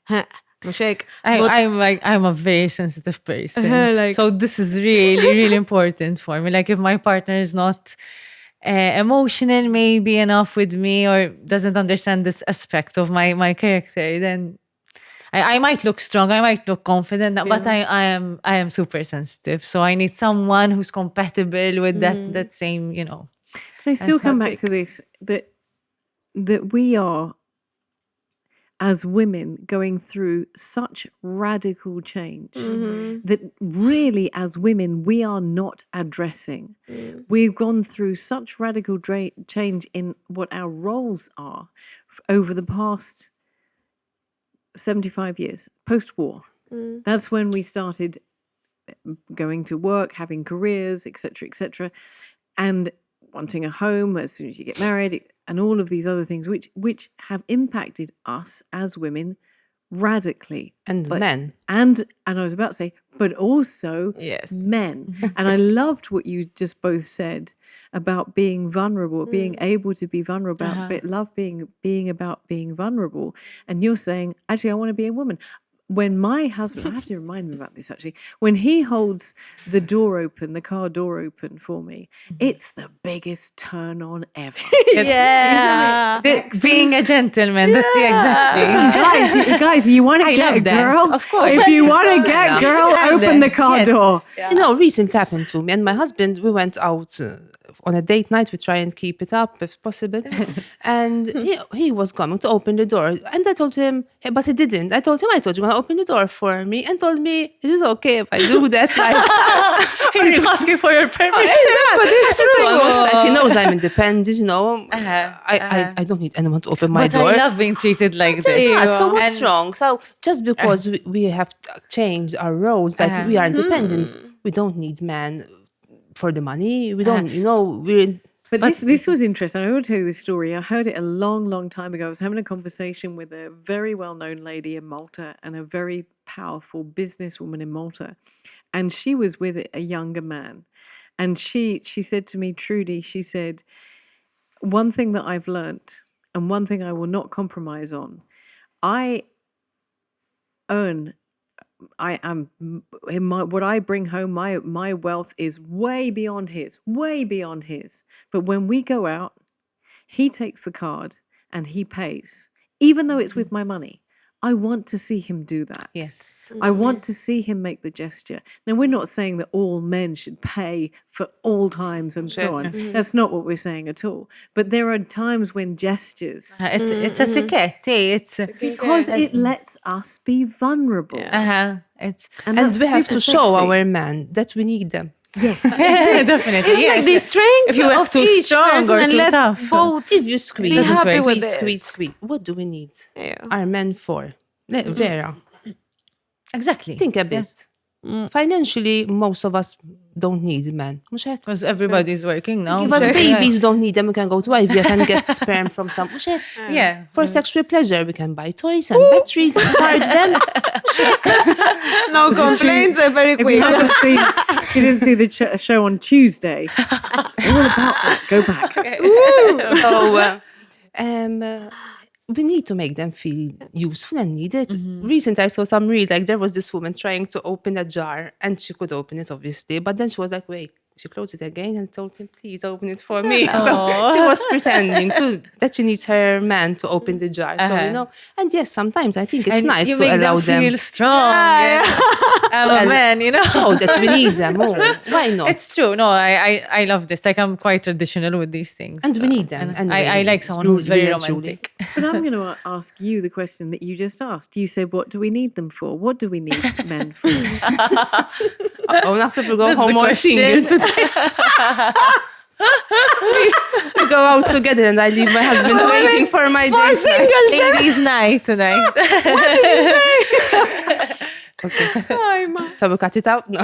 No shake. I'm a very sensitive person. So this is really, really important for me. Like if my partner is not emotional maybe enough with me or doesn't understand this aspect of my character, then I might look strong, I might look confident, but I am super sensitive. So I need someone who's compatible with that same, But I still come back to this, that we are, as women, going through such radical change that really, as women, we are not addressing. We've gone through such radical change in what our roles are over the past 75 years, post-war. That's when we started going to work, having careers, etc., and wanting a home as soon as you get married, and all of these other things, which have impacted us as women radically. And men. And I was about to say, but also men. And I loved what you just both said about being vulnerable, being able to be vulnerable, about love being about being vulnerable. And you're saying, actually, I want to be a woman. When my husband, I have to remind him about this actually, when he holds the door open, the car door open for me, it's the biggest turn on ever. Yeah. Being a gentleman, that's exactly. Listen, guys, you want to get a girl? Of course. If you want to get a girl, open the car door. Recently happened to me and my husband, we went out on a date night. We try and keep it up if possible. And he was coming to open the door. And I told him, but he didn't. I told him, you're going to open the door for me. And told me, is it okay if I do that? He's asking for your permission. But it's just almost like he knows I'm independent, I don't need anyone to open my door. But I love being treated like this. So what's wrong? So just because we have changed our roles, like we are independent, we don't need men for the money. We don't, we're. But this was interesting. I will tell you this story. I heard it a long, long time ago. I was having a conversation with a very well-known lady in Malta and a very powerful businesswoman in Malta. And she was with a younger man. And she said to me, Trudy, she said, one thing that I've learnt and one thing I will not compromise on, what I bring home, my wealth is way beyond his. But when we go out, he takes the card and he pays, even though it's with my money. I want to see him do that. Yes. I want to see him make the gesture. Now, we're not saying that all men should pay for all times and so on. That's not what we're saying at all. But there are times when gestures... It's etiquette. It's because it lets us be vulnerable. and And we have to show sexy. our men that we need them. Yes. Definitely. It's like the strength If you are of too each strong person or and too let tough. both If you squeeze, be happy with squeeze, it. what do we need? Yeah. Are men for? Vera, Exactly. think a bit. Financially, most of us don't need men. Mhux hekk? Because everybody's working now. Give us babies, we don't need them. We can go to IVF and get sperm from some. Mhux hekk? Yeah. For sexual pleasure, we can buy toys and batteries and charge them. No complaints, very If you quick. didn't see the show on Tuesday, it's all about that. Go back. So we need to make them feel useful and needed. Recently, I saw some reel, like there was this woman trying to open a jar and she could open it, obviously. But then she was like, wait, she closed it again and told him, please open it for me. So she was pretending that she needs her man to open the jar. So, and yes, sometimes I think it's And nice you to make allow them them feel strong. I'm a man, show that we need them more. Why not? It's true. No, I love this. Like, I'm quite traditional with these things. And we need them. And anyway. I like someone who's very Really and truly. romantic. But I'm going to ask you the question that you just asked. You said, what do we need them for? What do we need men for? Naħseb we go That's home the all single question. today. We go out together and I leave my husband waiting for my date. Ladies' night tonight. So we cut it out? No.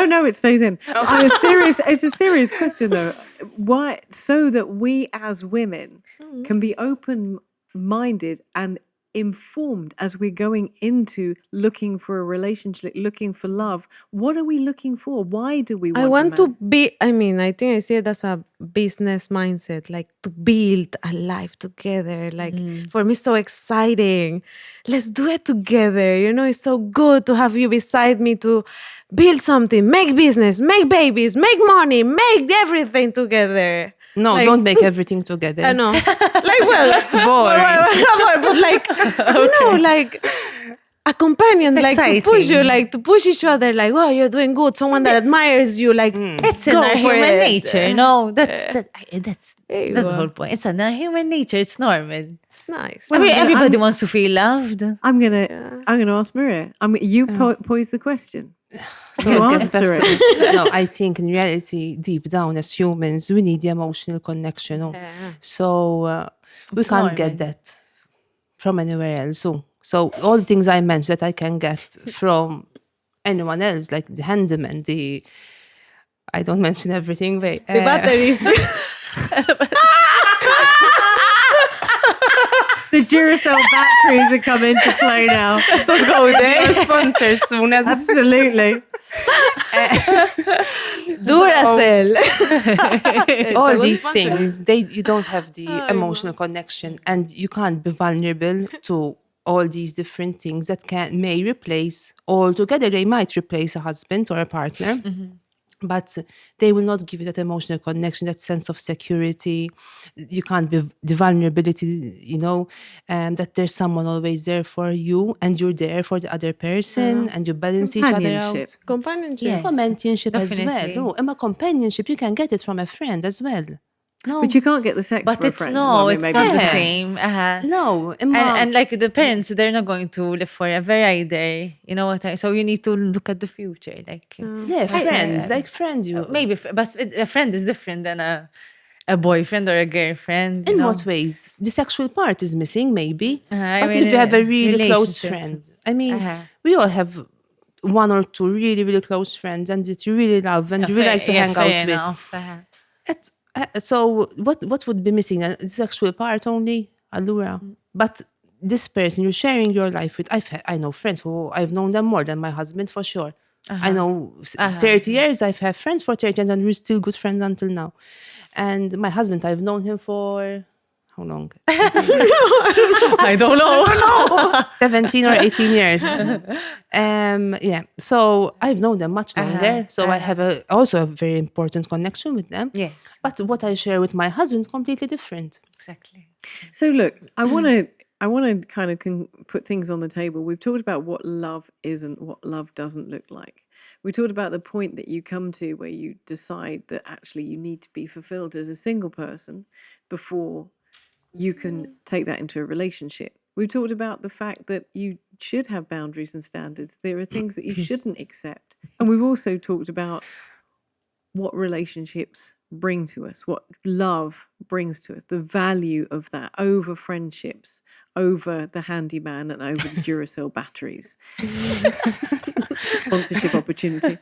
No, it stays in. It's a serious question, though. Why? So that we as women can be open-minded and informed as we're going into looking for a relationship, looking for love. What are we looking for? Why do we want I want a to man? be, I think I see it as a business mindset, like to build a life together. Like for me, so exciting. Let's do it together. It's so good to have you beside me to build something, make business, make babies, make money, make everything together. No, don't make everything together. I know. That's boring. But like a companion, It's like to push you, exciting. like to push each other, like, oh, you're doing good. Someone that admires you, like It's in go our for human it. nature. No, that's There you the go. whole point. It's in our human nature. It's normal. It's nice. Everybody wants to feel loved. I'm gonna ask Marija. You pose the question. So Get answer back it. to- No, I think in reality, deep down as humans, we need the emotional connection. No? So we It's can't get normal. that from anywhere else. So all the things I mentioned that I can get from anyone else, like the handyman, I don't mention everything. Wait, The batteries. The Duracell batteries are coming to play now. Let's not go there. Your sponsors soon as Absolutely. Duracell. all good these sponsor. things, you don't have the emotional connection, and you can't be vulnerable to all these different things that may replace altogether. They might replace a husband or a partner. But they will not give you that emotional connection, that sense of security. You can't be the vulnerability, that there's someone always there for you and you're there for the other person and you balance each other Companionship. out. Companionship. Yes. Companionship as well. definitely. No, and a companionship, you can get it from a friend as well. No, But you can't get the sex But for a it's friend. no, Well, it's maybe not you the can. same. no. And like the parents, they're not going to live forever either. You know what? So you need to look at the future. Like friends, like friends. maybe, but a friend is different than a boyfriend or a girlfriend. In what ways? The sexual part is missing, maybe. I But mean, if you have a really close relationship. friend, I mean, we all have one or two really, really close friends and that you really love and you really like to hang out with. Enough. So what would be missing? The sexual part only, allura. But this person you're sharing your life with, I know friends who I've known them more than my husband for sure. I know 30 years, I've had friends for 30 years and we're still good friends until now. And my husband, I've known him for, how long? I don't know. 17 or 18 years. Yeah, so I've known them much longer. So I have also a very important connection with them. Yes. But what I share with my husband is completely different. Exactly. So look, I want to kind of put things on the table. We've talked about what love is and what love doesn't look like. We talked about the point that you come to where you decide that actually you need to be fulfilled as a single person before you can take that into a relationship. We've talked about the fact that you should have boundaries and standards. There are things that you shouldn't accept. And we've also talked about what relationships bring to us, what love brings to us, the value of that over friendships, over the handyman and over the Duracell batteries. Sponsorship opportunity.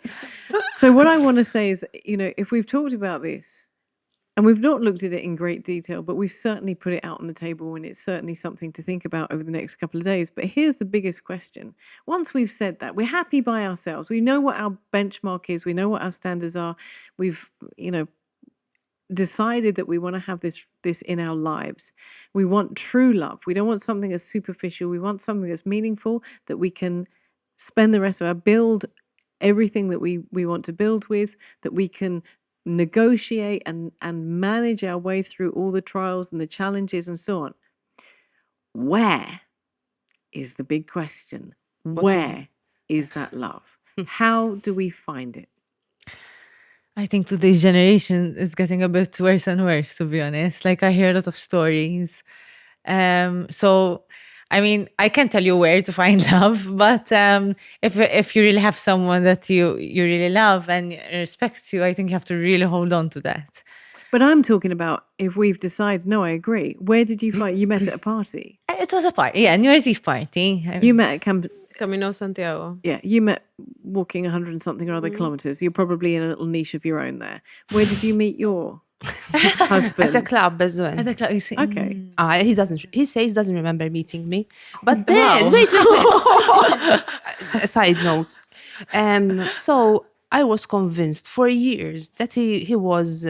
So what I want to say is, if we've talked about this, and we've not looked at it in great detail, but we've certainly put it out on the table, and it's certainly something to think about over the next couple of days. But here's the biggest question. Once we've said that, we're happy by ourselves. We know what our benchmark is. We know what our standards are. We've, decided that we want to have this in our lives. We want true love. We don't want something that's superficial. We want something that's meaningful, that we can spend the rest of our build everything that we want to build with, that we can negotiate and manage our way through all the trials and the challenges and so on. Where is the big question? Where is that love? How do we find it? I think today's generation is getting a bit worse and worse, to be honest. Like, I hear a lot of stories. So, I mean, I can't tell you where to find love, but if you really have someone that you really love and respects you, I think you have to really hold on to that. But I'm talking about if we've decided, no, I agree. Where did you find, you met at a party? It was a party, yeah, New Year's Eve party. You met at Camino Santiago. Yeah, you met walking 100 and something or other kilometers. You're probably in a little niche of your own there. Where did you meet your husband? At a club as well. At the club, you see. Okay. He says doesn't remember meeting me. But then, wait. A side note. So I was convinced for years that he was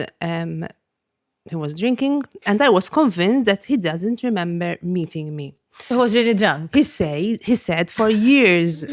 drinking, and I was convinced that he doesn't remember meeting me. He was really drunk. He said for years.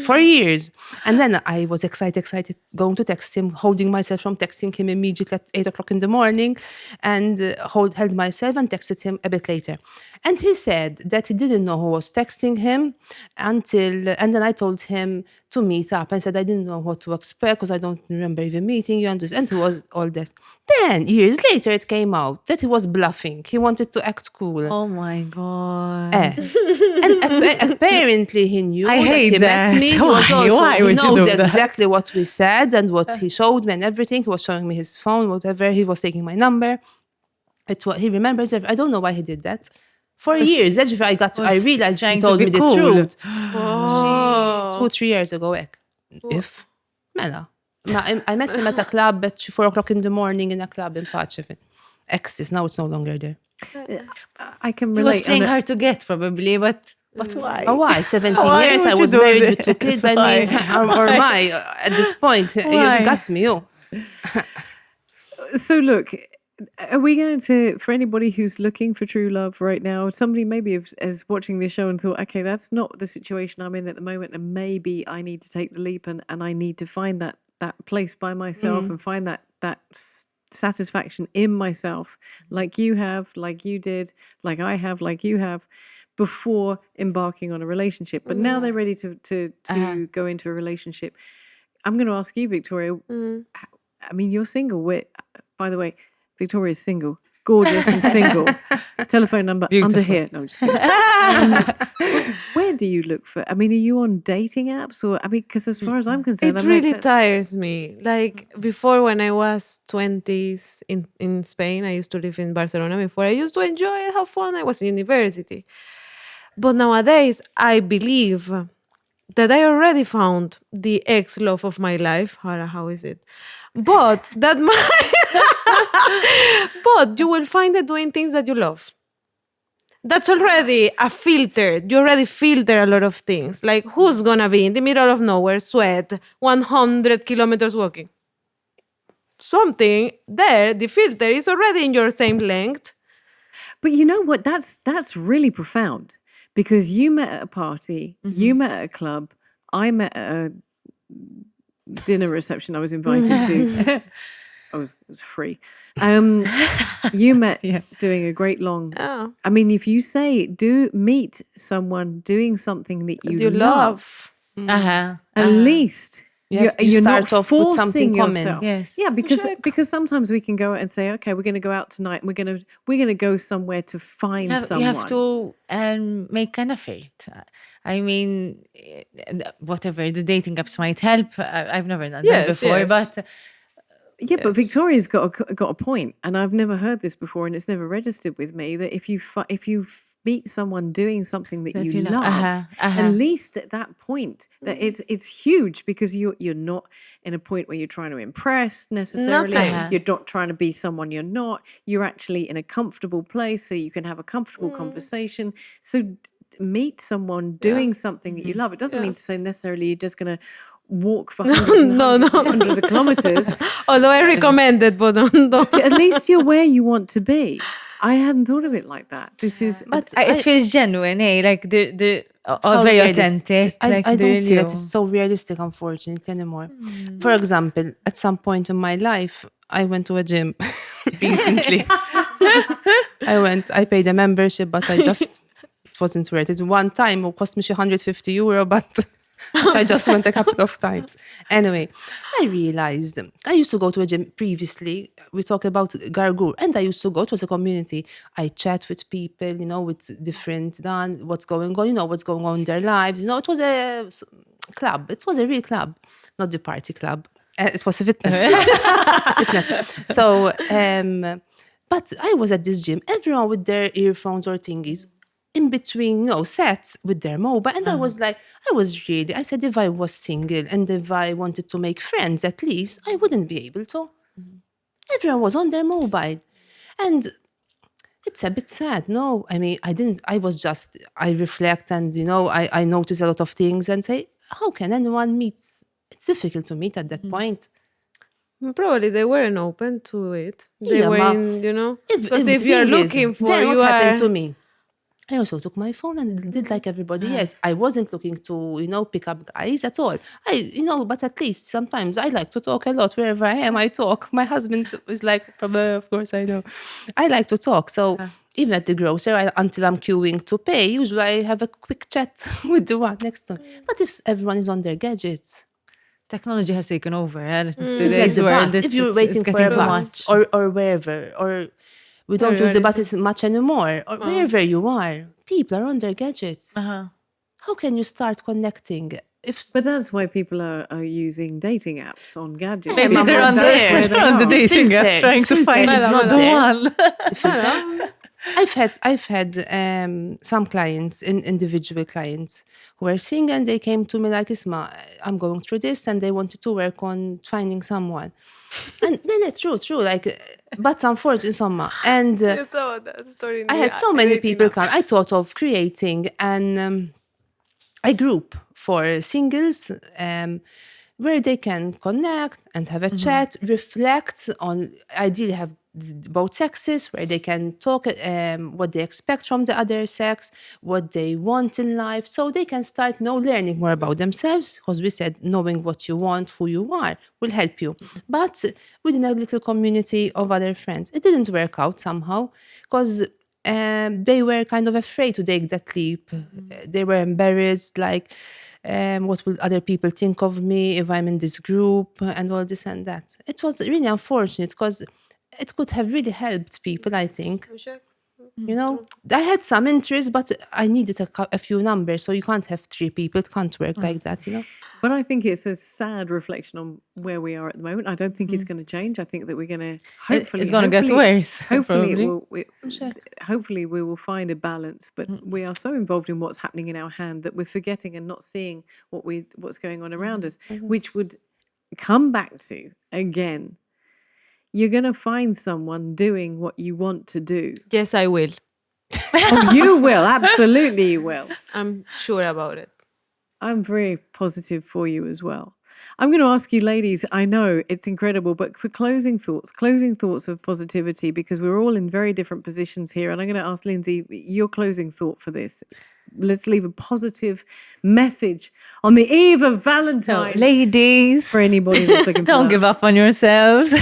And then I was excited, going to text him, holding myself from texting him immediately at 8 o'clock in the morning, and held myself and texted him a bit later. And he said that he didn't know who was texting him and then I told him to meet up and said I didn't know what to expect because I don't remember even meeting you, and it was all this. Then, years later, it came out that he was bluffing. He wanted to act cool. Oh my God. And apparently he knew I that hate he met that. me. He knows exactly what we said and what he showed me and everything. He was showing me his phone, whatever. He was taking my number. It's what he remembers. I don't know why he did that. For years, that's I realized he told me the truth. 2-3 years ago. If Mela. I met him at a club at 4 o'clock in the morning in a club in Pachevin. Exes, now it's no longer there. I can He relate. was playing hard to get, probably, but why? Oh, why? 17 Why years, would I you was do married this? with 2 kids. I mean, or my, at this point, you got me, you. So look, are we going to, for anybody who's looking for true love right now, somebody maybe is watching this show and thought, okay, that's not the situation I'm in at the moment, and maybe I need to take the leap and I need to find that place by myself and find that satisfaction in myself, like you have, like you did, like I have, like you have, before embarking on a relationship. But now they're ready to go into a relationship. I'm going to ask you, Victoria. I mean, you're single. By the way, Victoria's single, gorgeous and single. Telephone number under here. No, I'm just kidding. Where do you look for? I mean, are you on dating apps, or because as far as I'm concerned, It really tires me. Like before, when I was 20s in Spain, I used to live in Barcelona before. I used to enjoy it, have fun. I was in university. But nowadays, I believe that I already found the ex-love of my life. Hara, how is it? But that but you will find it doing things that you love. That's already a filter. You already filter a lot of things. Like, who's gonna be in the middle of nowhere, sweat, 100 kilometers walking? Something there, the filter is already in your same length. But you know what? That's really profound, because you met at a party, you met at a club, I met at a dinner reception I was invited to. It was free. You met doing a great long. Oh. I mean, if you say meet someone doing something that you love, at least you're start not off with forcing something common. yourself. Yes. Yeah, because sometimes we can go out and say, okay, we're going to go out tonight, and we're gonna go somewhere to find someone. You have to make an effort. I mean, whatever the dating apps might help. I've never done that before, but. But Victoria's got a point, and I've never heard this before, and it's never registered with me, that if you meet someone doing something that you love, at least at that point, that it's huge, because you're not in a point where you're trying to impress necessarily. You're not trying to be someone you're not. You're actually in a comfortable place, so you can have a comfortable conversation. So meet someone doing something that you love. It doesn't mean to say necessarily you're just going to walk for hundreds of kilometers. Although I recommend it, but at least you're where you want to be. I hadn't thought of it like that. This is, but it feels genuine, eh? Like the very authentic. I like don't see that it's so realistic, unfortunately, anymore. For example, at some point in my life, I went to a gym recently. I paid a membership, but it wasn't worth it. One time it cost me €150, but I just went a couple of times. Anyway, I realized I used to go to a gym previously. We talked about Gargur, and I used to go. It was a community. I chat with people, with different what's going on, what's going on in their lives. It was a club. It was a real club, not the party club. It was a fitness club. So, but I was at this gym, everyone with their earphones or thingies, in between, sets with their mobile. And I said, if I was single and if I wanted to make friends, at least, I wouldn't be able to. Everyone was on their mobile. And it's a bit sad, no? I mean, I reflect and, I notice a lot of things and say, how can anyone meet? It's difficult to meet at that point. Probably they weren't open to it. They were in, because if the you're thing looking is, for, then you what are... happened to me? I also took my phone and did like everybody else. I wasn't looking to, pick up guys at all. But at least sometimes I like to talk a lot. Wherever I am, I talk. My husband is like, of course I know. I like to talk. So even at the grocery, until I'm queuing to pay, usually I have a quick chat with the one next to me. But if everyone is on their gadgets... Technology has taken over. Today's world, if you're waiting for a bus or wherever, or... We don't use the buses much anymore, or wherever you are. People are on their gadgets. How can you start connecting? But that's why people are using dating apps on gadgets. Maybe they're on the dating app trying to find not the one. I've had some clients, individual clients, who are single, and they came to me like, Isma, I'm going through this, and they wanted to work on finding someone. And then it's true, but unfortunately, and I had so many people come. I thought of creating a group for singles where they can connect and have a chat, reflect on, ideally have both sexes, where they can talk what they expect from the other sex, what they want in life, so they can start learning more about themselves, because we said knowing what you want, who you are, will help you. But within a little community of other friends, it didn't work out somehow, because they were kind of afraid to take that leap. They were embarrassed, like, what will other people think of me if I'm in this group, and all this and that. It was really unfortunate, because it could have really helped people, I think. You know, I had some interest, but I needed a few numbers. So you can't have 3 people. It can't work like that, you know. But I think it's a sad reflection on where we are at the moment. I don't think it's going to change. I think that we're going to hopefully It's going to get worse. Hopefully, probably. hopefully we will find a balance. But we are so involved in what's happening in our hand that we're forgetting and not seeing what's going on around us, which would come back to again. You're going to find someone doing what you want to do. Yes, I will. Oh, you will. Absolutely, you will. I'm sure about it. I'm very positive for you as well. I'm going to ask you, ladies, I know it's incredible, but for closing thoughts of positivity, because we're all in very different positions here. And I'm going to ask Lyndsey, your closing thought for this. Let's leave a positive message on the eve of Valentine's. So, ladies, for anybody that's looking for don't love. give up on yourselves.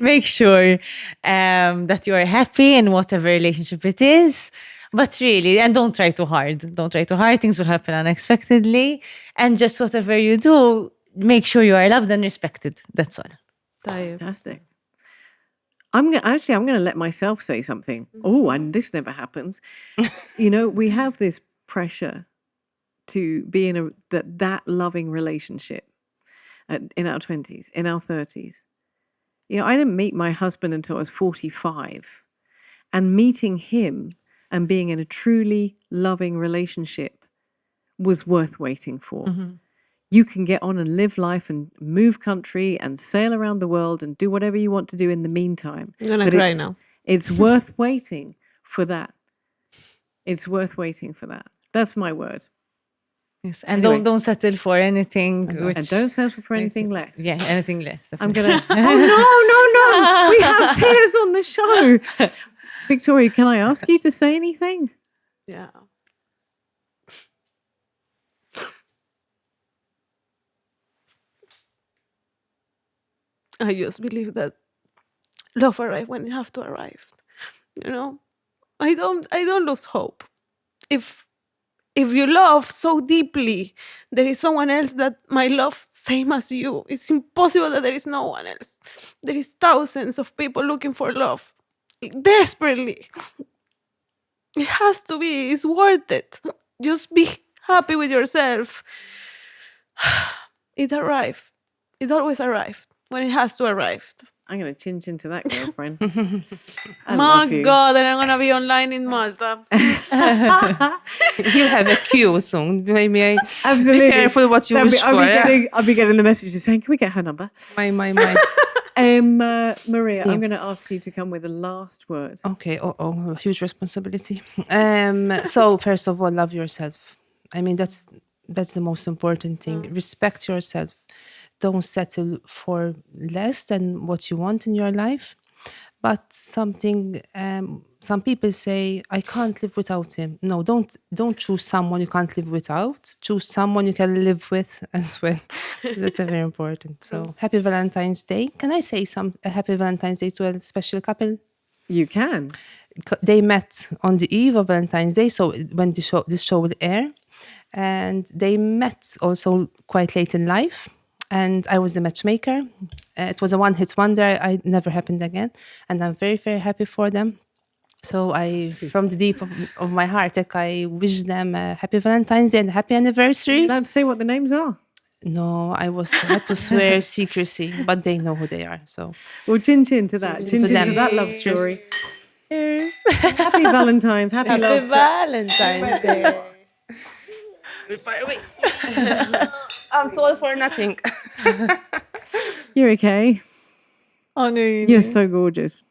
Make sure that you are happy in whatever relationship it is. But really, and don't try too hard. Don't try too hard. Things will happen unexpectedly. And just whatever you do, make sure you are loved and respected. That's all. Fantastic. I'm going to let myself say something. Oh, and this never happens. You know, we have this pressure to be in that loving relationship in our 20s, in our 30s. You know, I didn't meet my husband until I was 45. And meeting him and being in a truly loving relationship was worth waiting for. Mm-hmm. You can get on and live life and move country and sail around the world and do whatever you want to do in the meantime. I'm going to cry now. It's worth waiting for that. It's worth waiting for that. That's my word. Yes, and anyway, don't settle for anything. And don't settle for anything less. Yeah, anything less. Definitely. I'm going to... Oh, no. We have tears on the show. Victoria, can I ask you to say anything? Yeah. I just believe that love arrives when it has to arrive. You know, I don't lose hope. If you love so deeply, there is someone else that might love same as you. It's impossible that there is no one else. There is thousands of people looking for love, desperately. It has to be. It's worth it. Just be happy with yourself. It arrived. It always arrived when it has to arrive. I'm going to chinch into that, girlfriend. My God, and I'm going to be online in Malta. You'll have a queue soon. Maybe Absolutely. Be careful what you wish for. I'll be getting the messages saying, can we get her number? My. Maria, yeah. I'm going to ask you to come with the last word. Okay. Huge responsibility. So first of all, love yourself. I mean, that's the most important thing. Respect yourself. Don't settle for less than what you want in your life. But something, some people say, I can't live without him. No, don't choose someone you can't live without. Choose someone you can live with as well. That's very important. So happy Valentine's Day. Can I say a happy Valentine's Day to a special couple? You can. They met on the eve of Valentine's Day, so when this show will air. And they met also quite late in life. And I was the matchmaker. It was a one-hit wonder. It never happened again. And I'm very, very happy for them. So from the deep of my heart, I wish them a happy Valentine's Day and a happy anniversary. You're allowed to say what the names are? No, I had to swear secrecy, but they know who they are. So we'll chin to that. Chin to that love story. Cheers. Happy Valentine's. Happy Valentine's Day. Fire away. I'm told for nothing. You're okay. Oh no, you're so gorgeous.